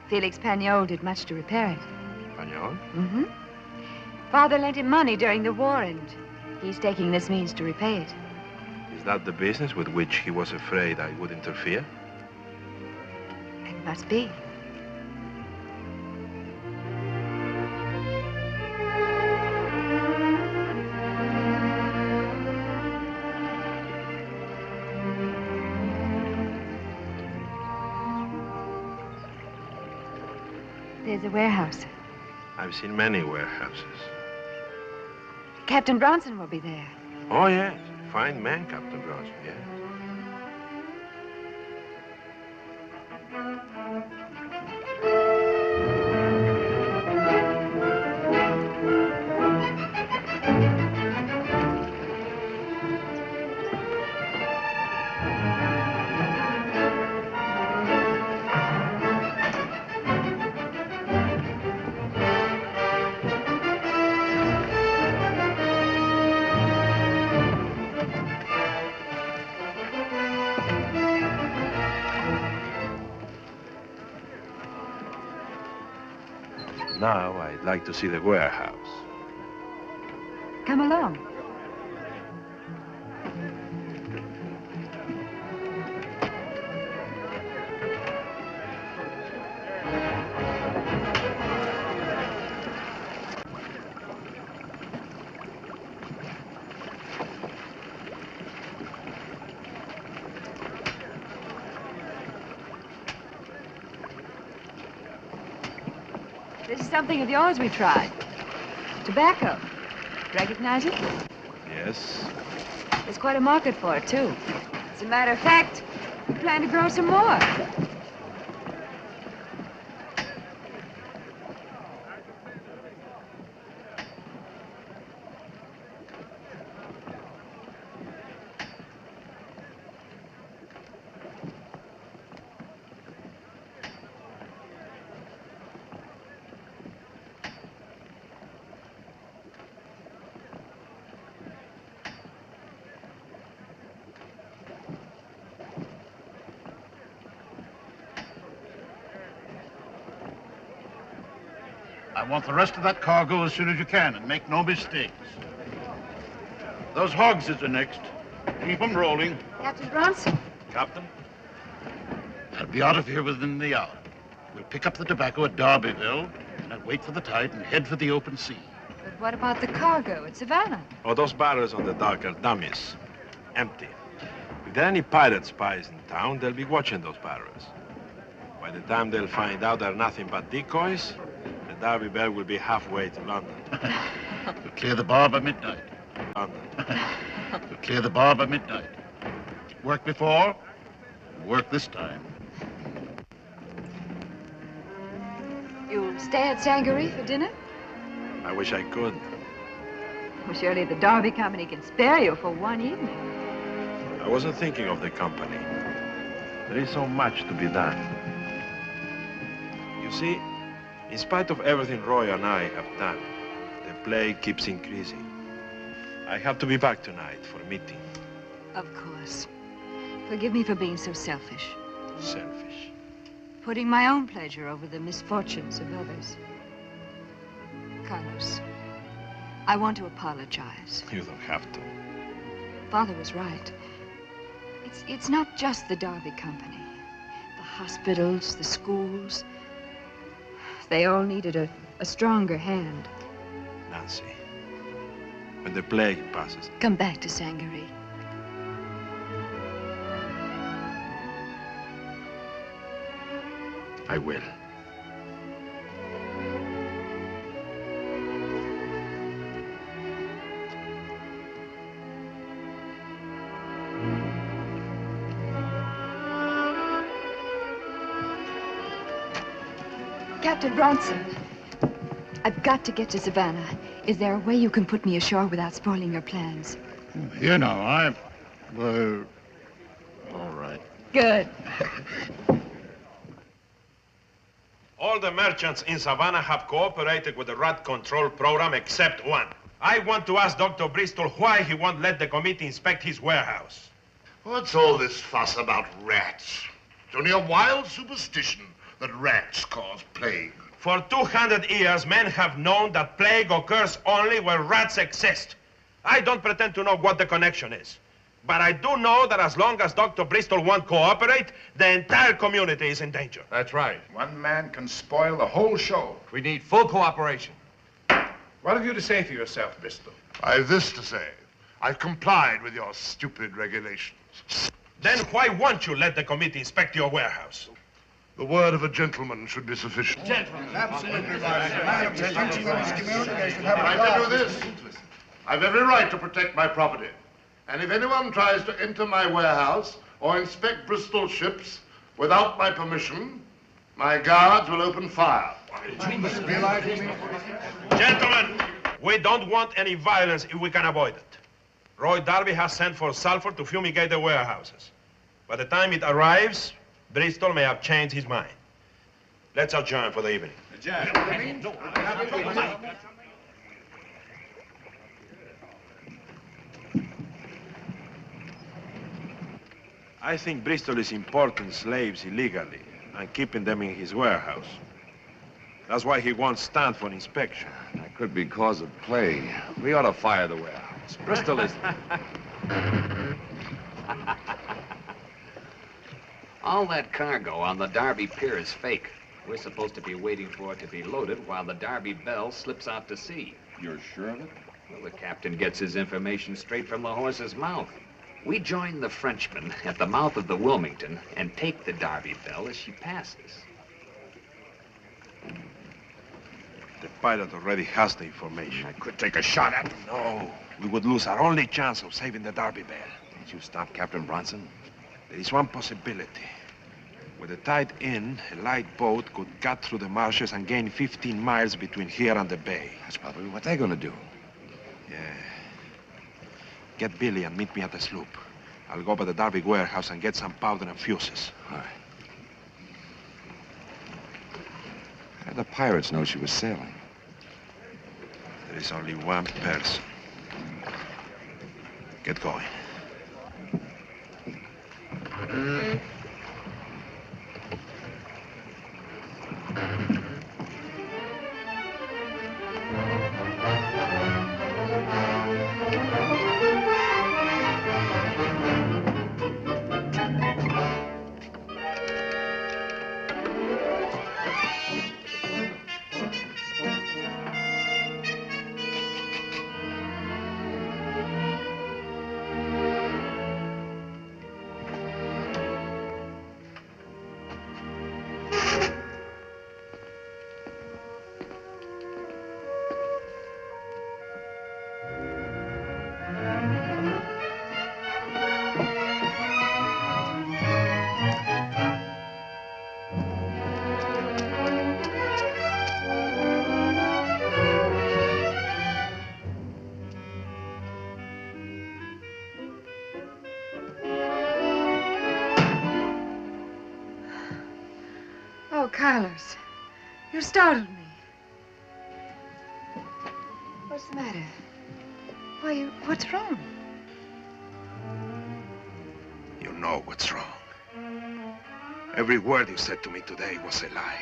Felix Pagnol did much to repair it. Pagnol? Mm-hmm. Father lent him money during the war, and he's taking this means to repay it. Is that the business with which he was afraid I would interfere? It must be. There's a warehouse. I've seen many warehouses. Captain Bronson will be there. Oh, yes. Fine man, Captain Bronson, yes. Now, I'd like to see the warehouse. Come along. This is something of yours we tried. Tobacco. Recognize it? Yes. There's quite a market for it, too. As a matter of fact, we plan to grow some more. I want the rest of that cargo as soon as you can, and make no mistakes. Those hogs are next. Keep them rolling. Captain Bronson. Captain? I'll be out of here within the hour. We'll pick up the tobacco at Darbyville, and I'll wait for the tide and head for the open sea. But what about the cargo at Savannah? Oh, those barrels on the dock are dummies. Empty. If there are any pirate spies in town, they'll be watching those barrels. By the time they'll find out they're nothing but decoys, the Derby Bell will be halfway to London. We'll clear the bar by midnight. London. We'll clear the bar by midnight. Work before, work this time. You'll stay at Sangaree for dinner? I wish I could. Well, surely the Derby Company can spare you for one evening. I wasn't thinking of the company. There is so much to be done. You see, in spite of everything Roy and I have done, the plague keeps increasing. I have to be back tonight for a meeting. Of course. Forgive me for being so selfish. Selfish. Putting my own pleasure over the misfortunes of others. Carlos, I want to apologize. You don't have to. Father was right. It's not just the Derby Company. The hospitals, the schools. They all needed a stronger hand. Nancy. When the plague passes. Come back to Sangaree. I will. Captain Bronson, I've got to get to Savannah. Is there a way you can put me ashore without spoiling your plans? You know, all right. Good. All the merchants in Savannah have cooperated with the rat control program except one. I want to ask Dr. Bristol why he won't let the committee inspect his warehouse. What's all this fuss about rats? It's only a wild superstition that rats cause plague. For 200 years, men have known that plague occurs only where rats exist. I don't pretend to know what the connection is. But I do know that as long as Dr. Bristol won't cooperate, the entire community is in danger. That's right. One man can spoil the whole show. We need full cooperation. What have you to say for yourself, Bristol? I've this to say. I've complied with your stupid regulations. Then why won't you let the committee inspect your warehouse? The word of a gentleman should be sufficient. Gentlemen, absolutely right. I tell you this. I've every right to protect my property. And if anyone tries to enter my warehouse or inspect Bristol ships without my permission, my guards will open fire. Gentlemen, we don't want any violence if we can avoid it. Roy Darby has sent for sulfur to fumigate the warehouses. By the time it arrives, Bristol may have changed his mind. Let's adjourn for the evening. I think Bristol is importing slaves illegally and keeping them in his warehouse. That's why he won't stand for inspection. That could be cause of plague. We ought to fire the warehouse. Bristol is... All that cargo on the Darby Pier is fake. We're supposed to be waiting for it to be loaded while the Darby Belle slips out to sea. You're sure of it? Well, the captain gets his information straight from the horse's mouth. We join the Frenchman at the mouth of the Wilmington and take the Darby Belle as she passes. The pilot already has the information. I could take a shot at him. No, we would lose our only chance of saving the Darby Belle. Did you stop Captain Bronson? There is one possibility. With the tide in, a light boat could cut through the marshes and gain 15 miles between here and the bay. That's probably what they're going to do. Yeah. Get Billy and meet me at the sloop. I'll go by the Darby warehouse and get some powder and fuses. All right. How did the pirates know she was sailing? There is only one person. Get going. Oh, Carlos, you startled me. What's the matter? What's wrong? You know what's wrong. Every word you said to me today was a lie.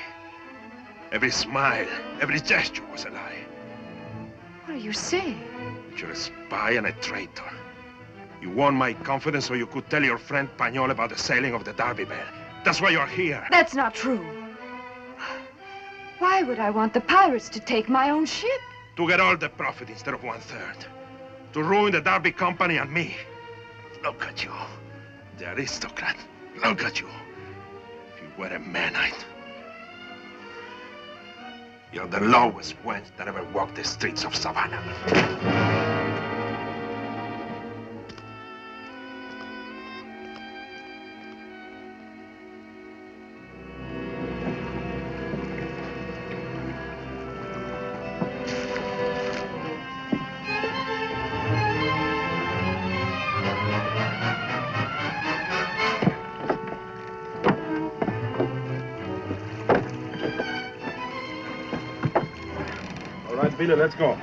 Every smile, every gesture was a lie. What are you saying? You're a spy and a traitor. You won my confidence so you could tell your friend Pagnol about the sailing of the Darby Belle. That's why you're here. That's not true. Why would I want the pirates to take my own ship? To get all the profit instead of 1/3. To ruin the Derby Company and me. Look at you, the aristocrat. Look at you. If you were a manite. You're the lowest wench that ever walked the streets of Savannah. All right, Billy, let's go.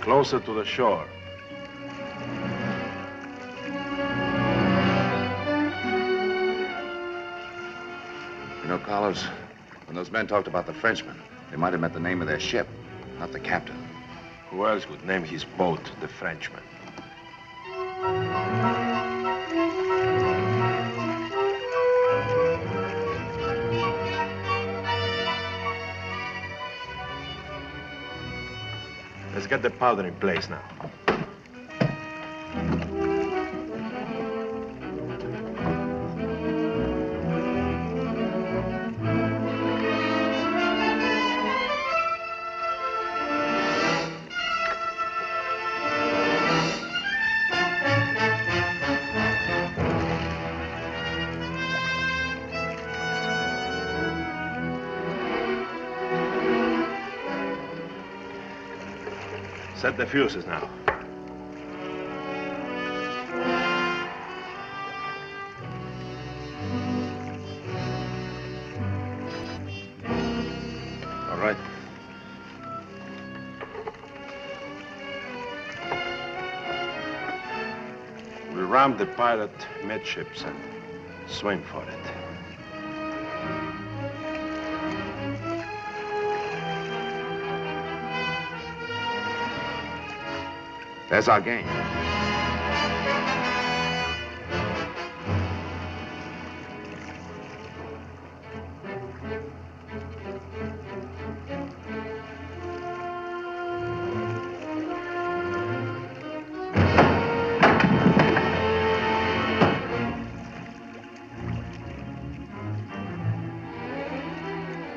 Closer to the shore. You know, Carlos, when those men talked about the Frenchman, they might have meant the name of their ship, not the captain. Who else would name his boat the Frenchman? Let's get the powder in place now. Set the fuses now. All right. We'll ram the pilot midships and swing for it. There's our game.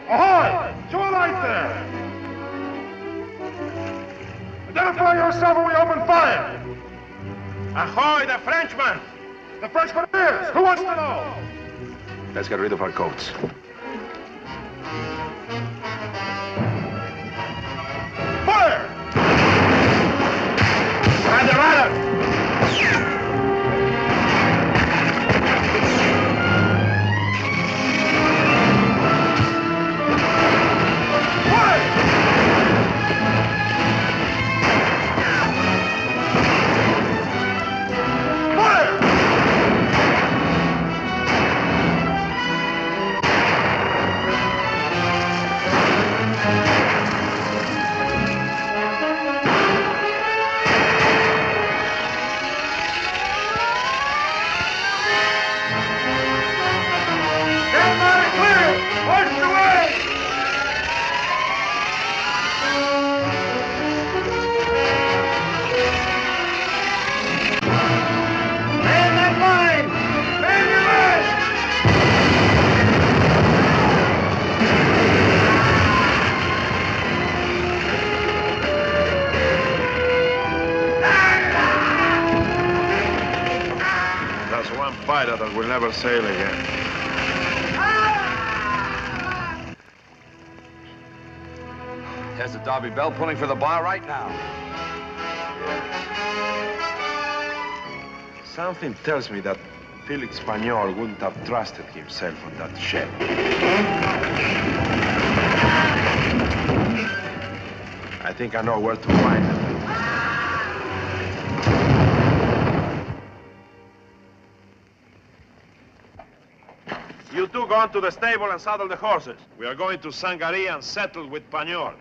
Ahoy! To a light there! Identify yourself or we open fire! Ahoy, the Frenchman! The Frenchman is! Who wants to know? Let's get rid of our coats. Fire! Behind the rider! Fighter that will never sail again. There's the Derby Belle pulling for the bar right now. Something tells me that Felix Pagnol wouldn't have trusted himself on that ship. I think I know where to find them. You two go on to the stable and saddle the horses. We are going to Sangaree and settle with Pagnol.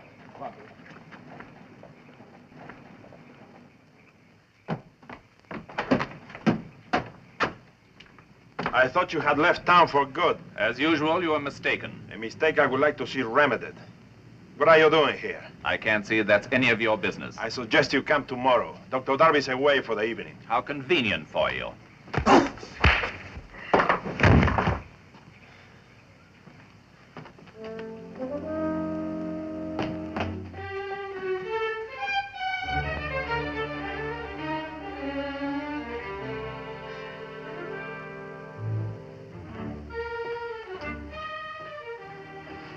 I thought you had left town for good. As usual, you are mistaken. A mistake I would like to see remedied. What are you doing here? I can't see that's any of your business. I suggest you come tomorrow. Dr. Darby's away for the evening. How convenient for you.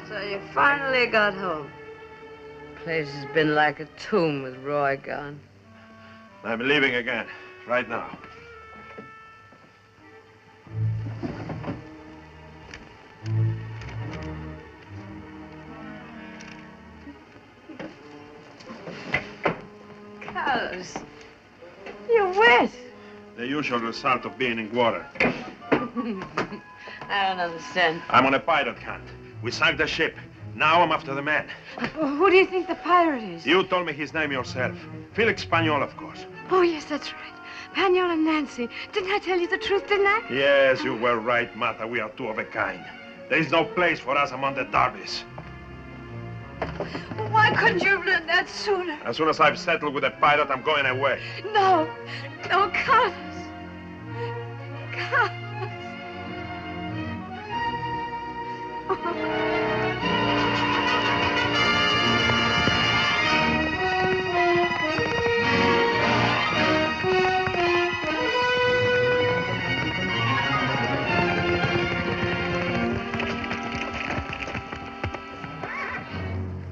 So you finally got home. Place has been like a tomb with Roy gone. I'm leaving again, right now. Carlos, you're wet. The usual result of being in water. I don't understand. I'm on a pirate hunt. We sank the ship. Now I'm after the man. Who do you think the pirate is? You told me his name yourself. Felix Pañol, of course. Oh, yes, that's right. Pañol and Nancy. Didn't I tell you the truth, didn't I? Yes, you were right, Martha. We are two of a kind. There is no place for us among the Darbys. Why couldn't you have learned that sooner? As soon as I've settled with a pirate, I'm going away. No. No, Carlos. Carlos.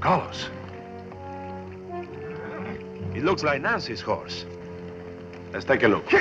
Carlos. It looks like Nancy's horse. Let's take a look.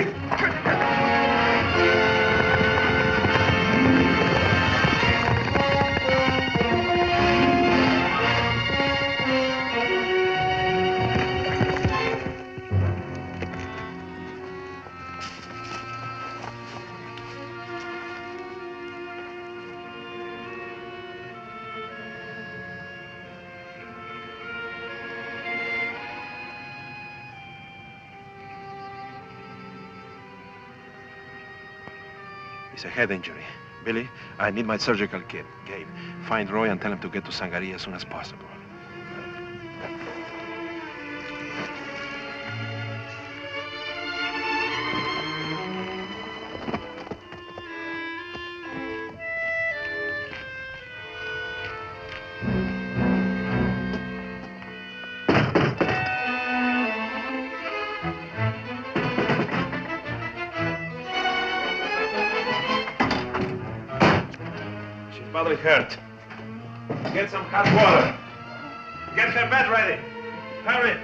It's a head injury. Billy, I need my surgical kit. Gabe, find Roy and tell him to get to Sangaree as soon as possible. Badly hurt. Get some hot water. Get her bed ready. Hurry.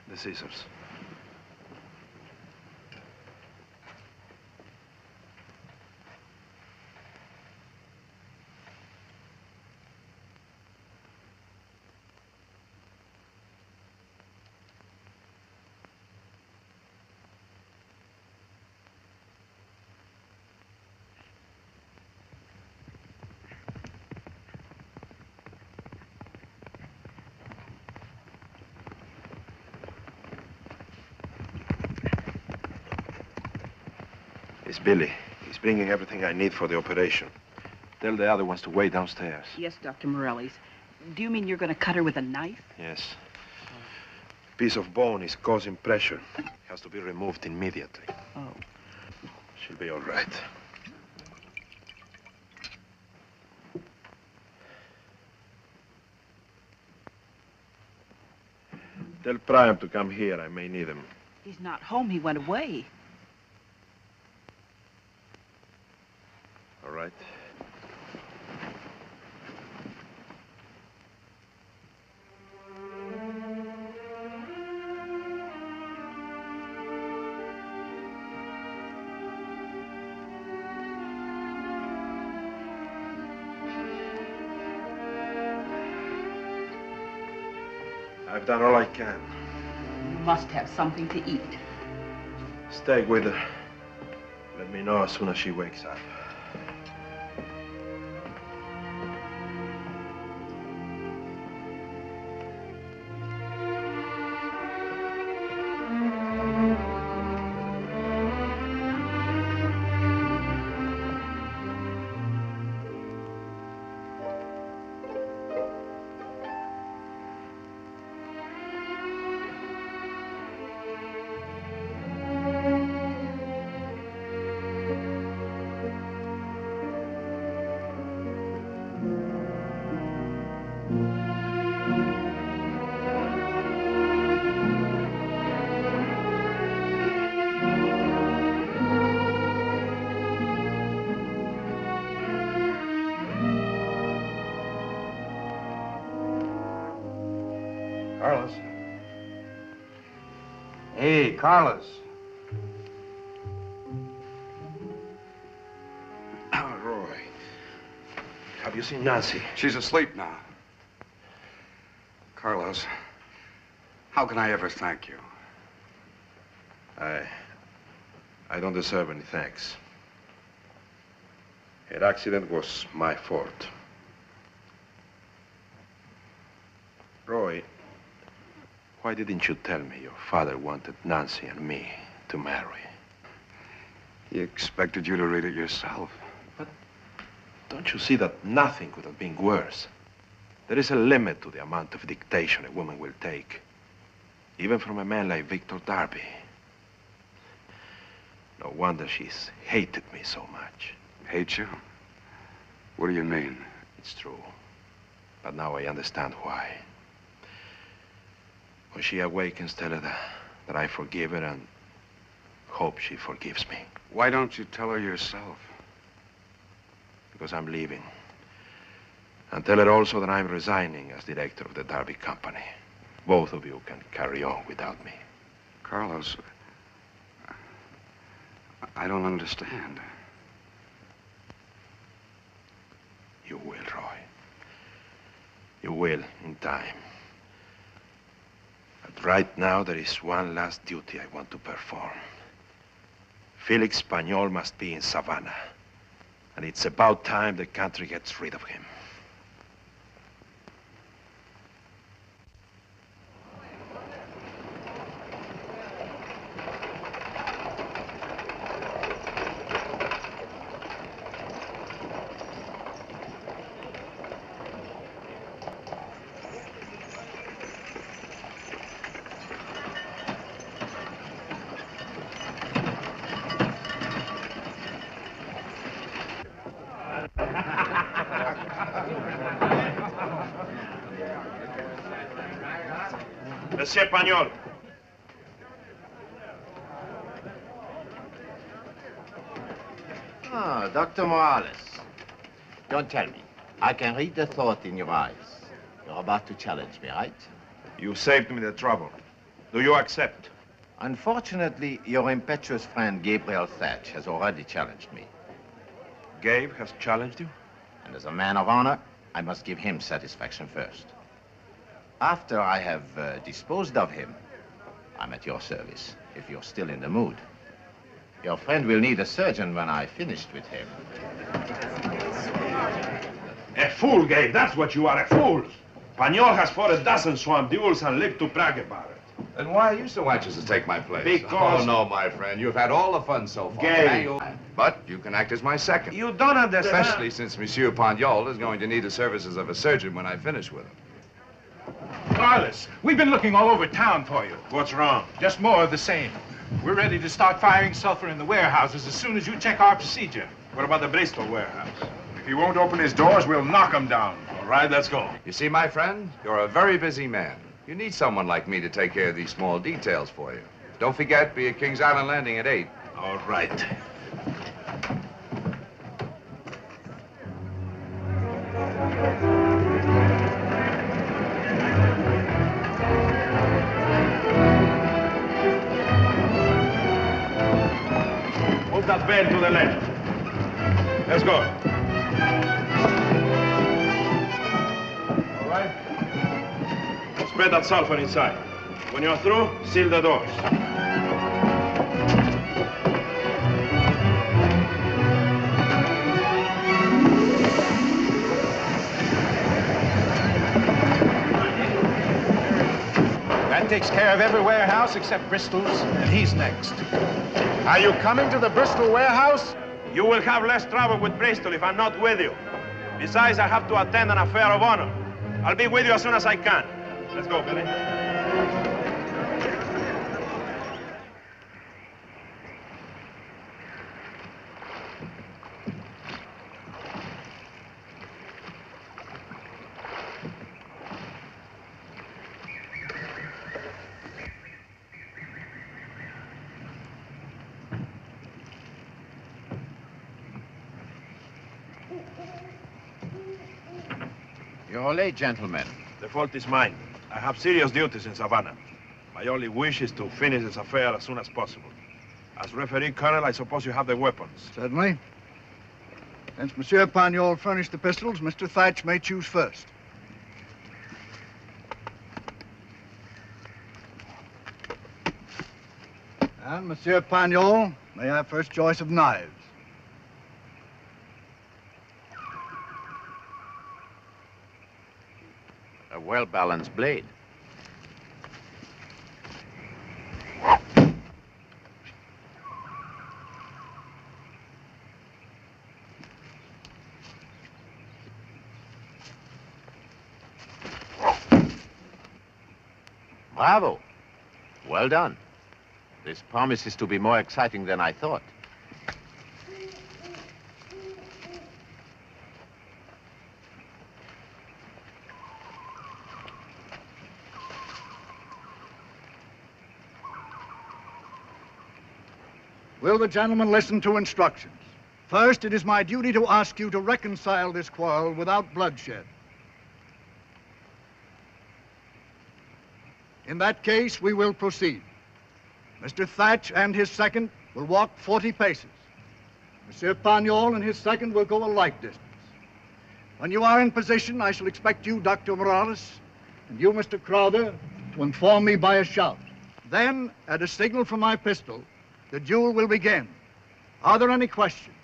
The scissors. It's Billy. He's bringing everything I need for the operation. Tell the other ones to wait downstairs. Yes, Dr. Morellis. Do you mean you're going to cut her with a knife? Yes. Piece of bone is causing pressure. Has to be removed immediately. Oh. She'll be all right. Tell Priam to come here. I may need him. He's not home. He went away. All right. I've done all I can. You must have something to eat. Stay with her. Let me know as soon as she wakes up. Carlos. Hey, Carlos. Roy. Have you seen Nancy? She's asleep now. Carlos, how can I ever thank you? I don't deserve any thanks. Her accident was my fault. Roy, why didn't you tell me your father wanted Nancy and me to marry? He expected you to read it yourself. But don't you see that nothing could have been worse? There is a limit to the amount of dictation a woman will take, even from a man like Victor Darby. No wonder she's hated me so much. Hate you? What do you mean? It's true. But now I understand why. When she awakens, tell her that I forgive her and hope she forgives me. Why don't you tell her yourself? Because I'm leaving. And tell her also that I'm resigning as director of the Darby Company. Both of you can carry on without me. Carlos, I don't understand. You will, Roy. You will, in time. But right now, there is one last duty I want to perform. Felix Pañol must be in Savannah. And it's about time the country gets rid of him. Monsieur Pañol. Ah, Dr. Morales. Don't tell me. I can read the thought in your eyes. You're about to challenge me, right? You saved me the trouble. Do you accept? Unfortunately, your impetuous friend Gabriel Thatch has already challenged me. Gabe has challenged you? And as a man of honor, I must give him satisfaction first. After I have disposed of him, I'm at your service, if you're still in the mood. Your friend will need a surgeon when I've finished with him. A fool, Gabe. That's what you are, a fool. Pañol has fought a dozen swamp duels and lived to brag about it. Then why are you so anxious to take my place? Because... Oh, no, my friend. You've had all the fun so far. Gabe. But you can act as my second. You don't understand. Especially since Monsieur Pañol is going to need the services of a surgeon when I finish with him. Carlos, we've been looking all over town for you. What's wrong? Just more of the same. We're ready to start firing sulfur in the warehouses as soon as you check our procedure. What about the Bristol warehouse? If he won't open his doors, we'll knock him down. All right, let's go. You see, my friend, you're a very busy man. You need someone like me to take care of these small details for you. Don't forget, be at Kings Island Landing at 8. All right. Move that bell to the left. Let's go. All right? Spread that sulfur inside. When you're through, seal the doors. That takes care of every warehouse except Bristol's, and he's next. Are you coming to the Bristol warehouse? You will have less trouble with Bristol if I'm not with you. Besides, I have to attend an affair of honor. I'll be with you as soon as I can. Let's go, Billy. You're late, gentlemen. The fault is mine. I have serious duties in Savannah. My only wish is to finish this affair as soon as possible. As referee, Colonel, I suppose you have the weapons. Certainly. Since Monsieur Pagnol furnished the pistols, Mr. Thatch may choose first. And Monsieur Pagnol may have first choice of knives. A well-balanced blade. Bravo. Well done. This promises to be more exciting than I thought. Will the gentleman listen to instructions? First, it is my duty to ask you to reconcile this quarrel without bloodshed. In that case, we will proceed. Mr. Thatch and his second will walk 40 paces. Monsieur Pagnol and his second will go a like distance. When you are in position, I shall expect you, Dr. Morales, and you, Mr. Crowther, to inform me by a shout. Then, at a signal from my pistol, the duel will begin. Are there any questions?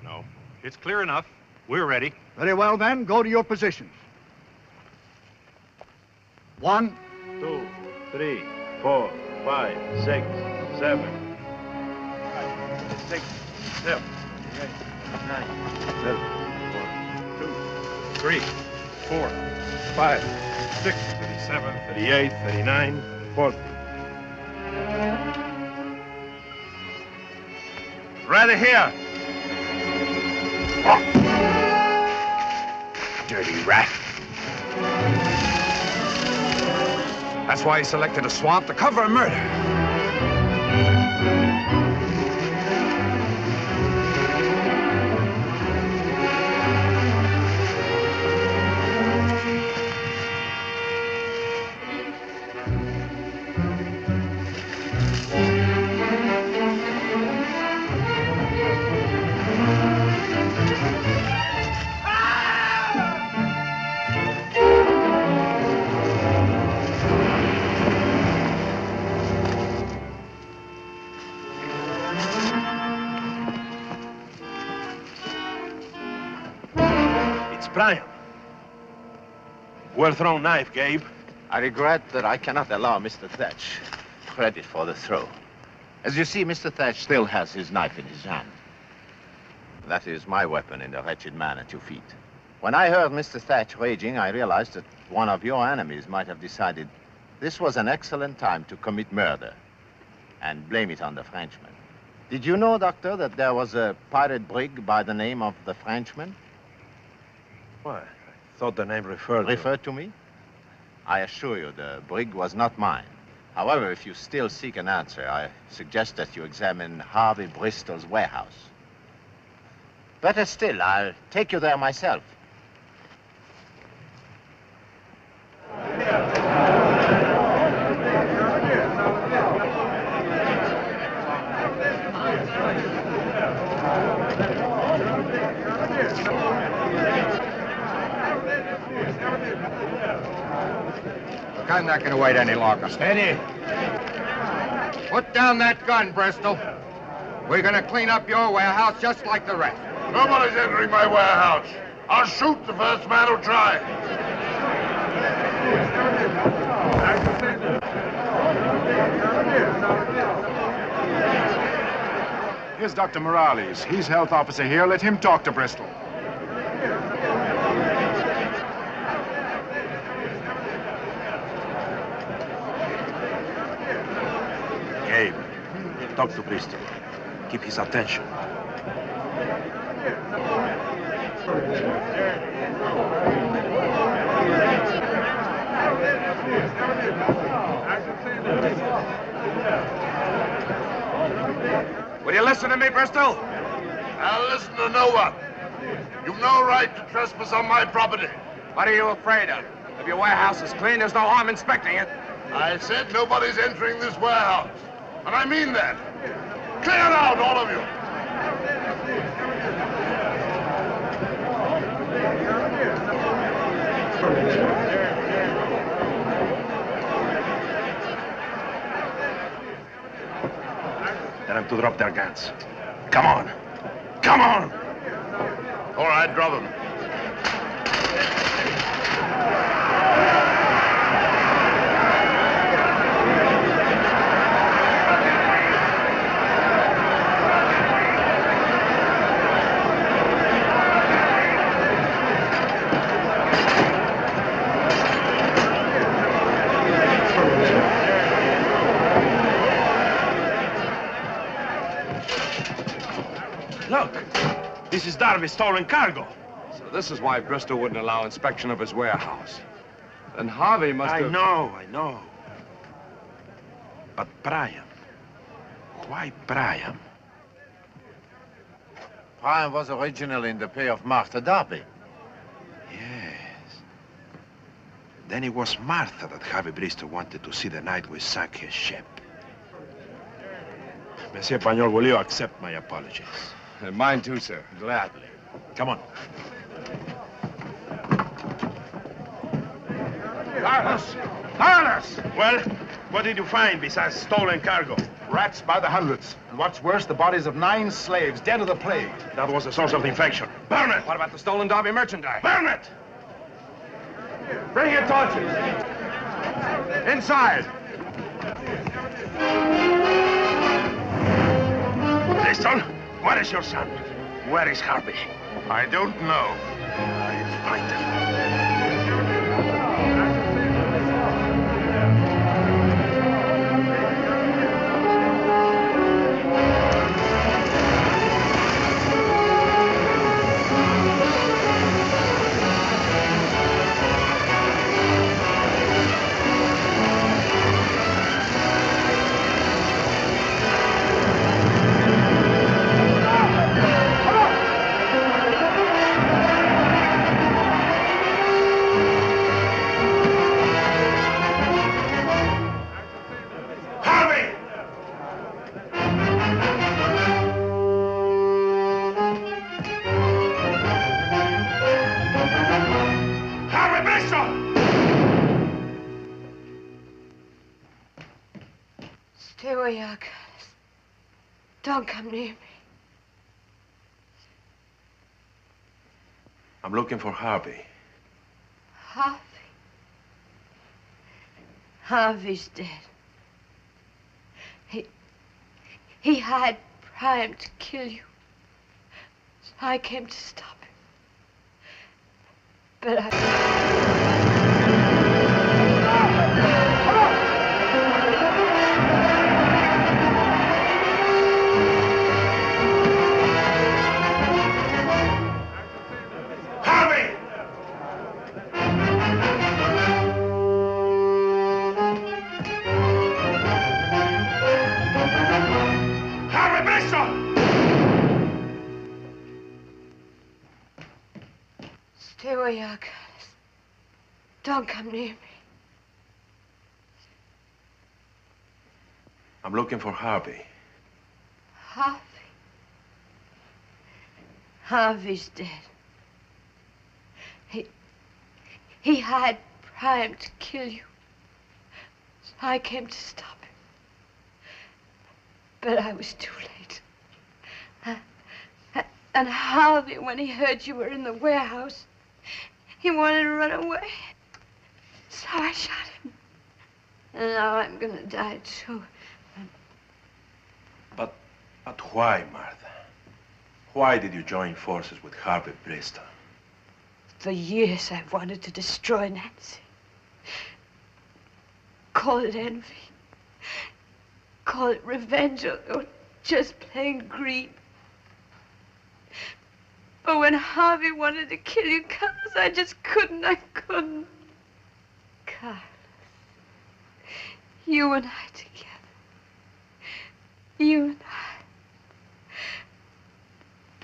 No. It's clear enough. We're ready. Very well, then. Go to your positions. 1, 2, 3, 4, 5, 6, 7, 6, 7, 8, 9, 10, 1, 2, 3, 4, 5, 6, 37, 38, 39, 40. Ready here. Dirty rat. That's why he selected a swamp to cover a murder. Brian. Well-thrown knife, Gabe. I regret that I cannot allow Mr. Thatch credit for the throw. As you see, Mr. Thatch still has his knife in his hand. That is my weapon in the wretched man at your feet. When I heard Mr. Thatch raging, I realized that one of your enemies might have decided this was an excellent time to commit murder and blame it on the Frenchman. Did you know, Doctor, that there was a pirate brig by the name of the Frenchman? Why? I thought the name referred to me? I assure you, the brig was not mine. However, if you still seek an answer, I suggest that you examine Harvey Bristol's warehouse. Better still, I'll take you there myself. Look, I'm not going to wait any longer. Steady. Put down that gun, Bristol. We're going to clean up your warehouse just like the rest. Nobody's entering my warehouse. I'll shoot the first man who tries. Here's Dr. Morales. He's health officer here. Let him talk to Bristol. Gabe, talk to Bristol. Keep his attention. Will you listen to me, Bristol? I'll listen to no one. You've no right to trespass on my property. What are you afraid of? If your warehouse is clean, there's no harm inspecting it. I said nobody's entering this warehouse. And I mean that. Clear out, all of you. Tell them to drop their guns. Come on. Come on! All right, drop them. Look, this is Darby's stolen cargo. So this is why Bristol wouldn't allow inspection of his warehouse. Then Harvey must have... I know. But Brian, why Brian? Brian was originally in the pay of Martha Darby. Yes. Then it was Martha that Harvey Bristol wanted to see the night we sank his ship. Monsieur Pagnol, will you accept my apologies? Mine too, sir. Gladly. Come on. Carlos! Carlos! Well, what did you find besides stolen cargo? Rats by the hundreds. And what's worse, the bodies of 9 slaves dead of the plague. That was a source of infection. Burn it! What about the stolen Derby merchandise? Burn it! Bring your torches. Inside. Bristol, where is your son? Where is Harvey? I don't know. I'll find him. Stay where you are, Carlos. Don't come near me. I'm looking for Harvey. Harvey? Harvey's dead. He hired Prime to kill you. So I came to stop him. But stay where you are, Carlos. Don't come near me. I'm looking for Harvey. Harvey? Harvey's dead. He hired Prime to kill you. So I came to stop him. But I was too late. And Harvey, when he heard you were in the warehouse, he wanted to run away. So I shot him. And now I'm gonna die too. But why, Martha? Why did you join forces with Harvey Bristol? For years I've wanted to destroy Nancy. Call it envy. Call it revenge or just plain greed. But when Harvey wanted to kill you, Carlos, I just couldn't. I couldn't. Carlos, you and I together. You and I.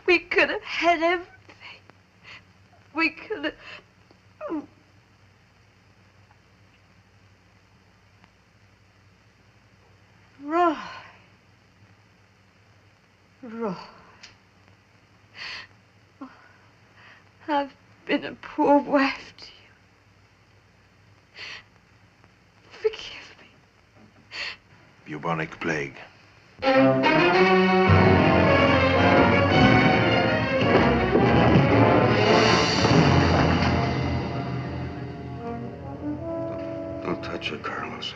We could have had everything. We could have... Roy. Roy. Oh, I've been a poor wife to you. Forgive me. Bubonic plague. Don't touch her, Carlos.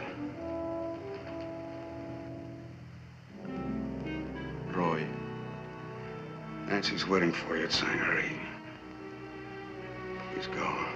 Roy. Nancy's waiting for you at Sangaree. Please go.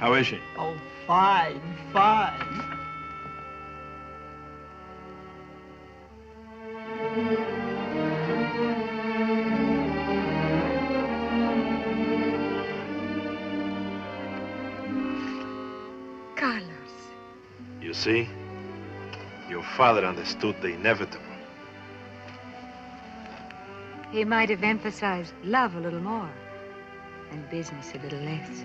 How is she? Oh, fine, fine. Carlos. You see? Your father understood the inevitable. He might have emphasized love a little more and business a little less.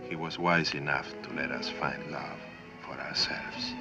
He was wise enough to let us find love for ourselves.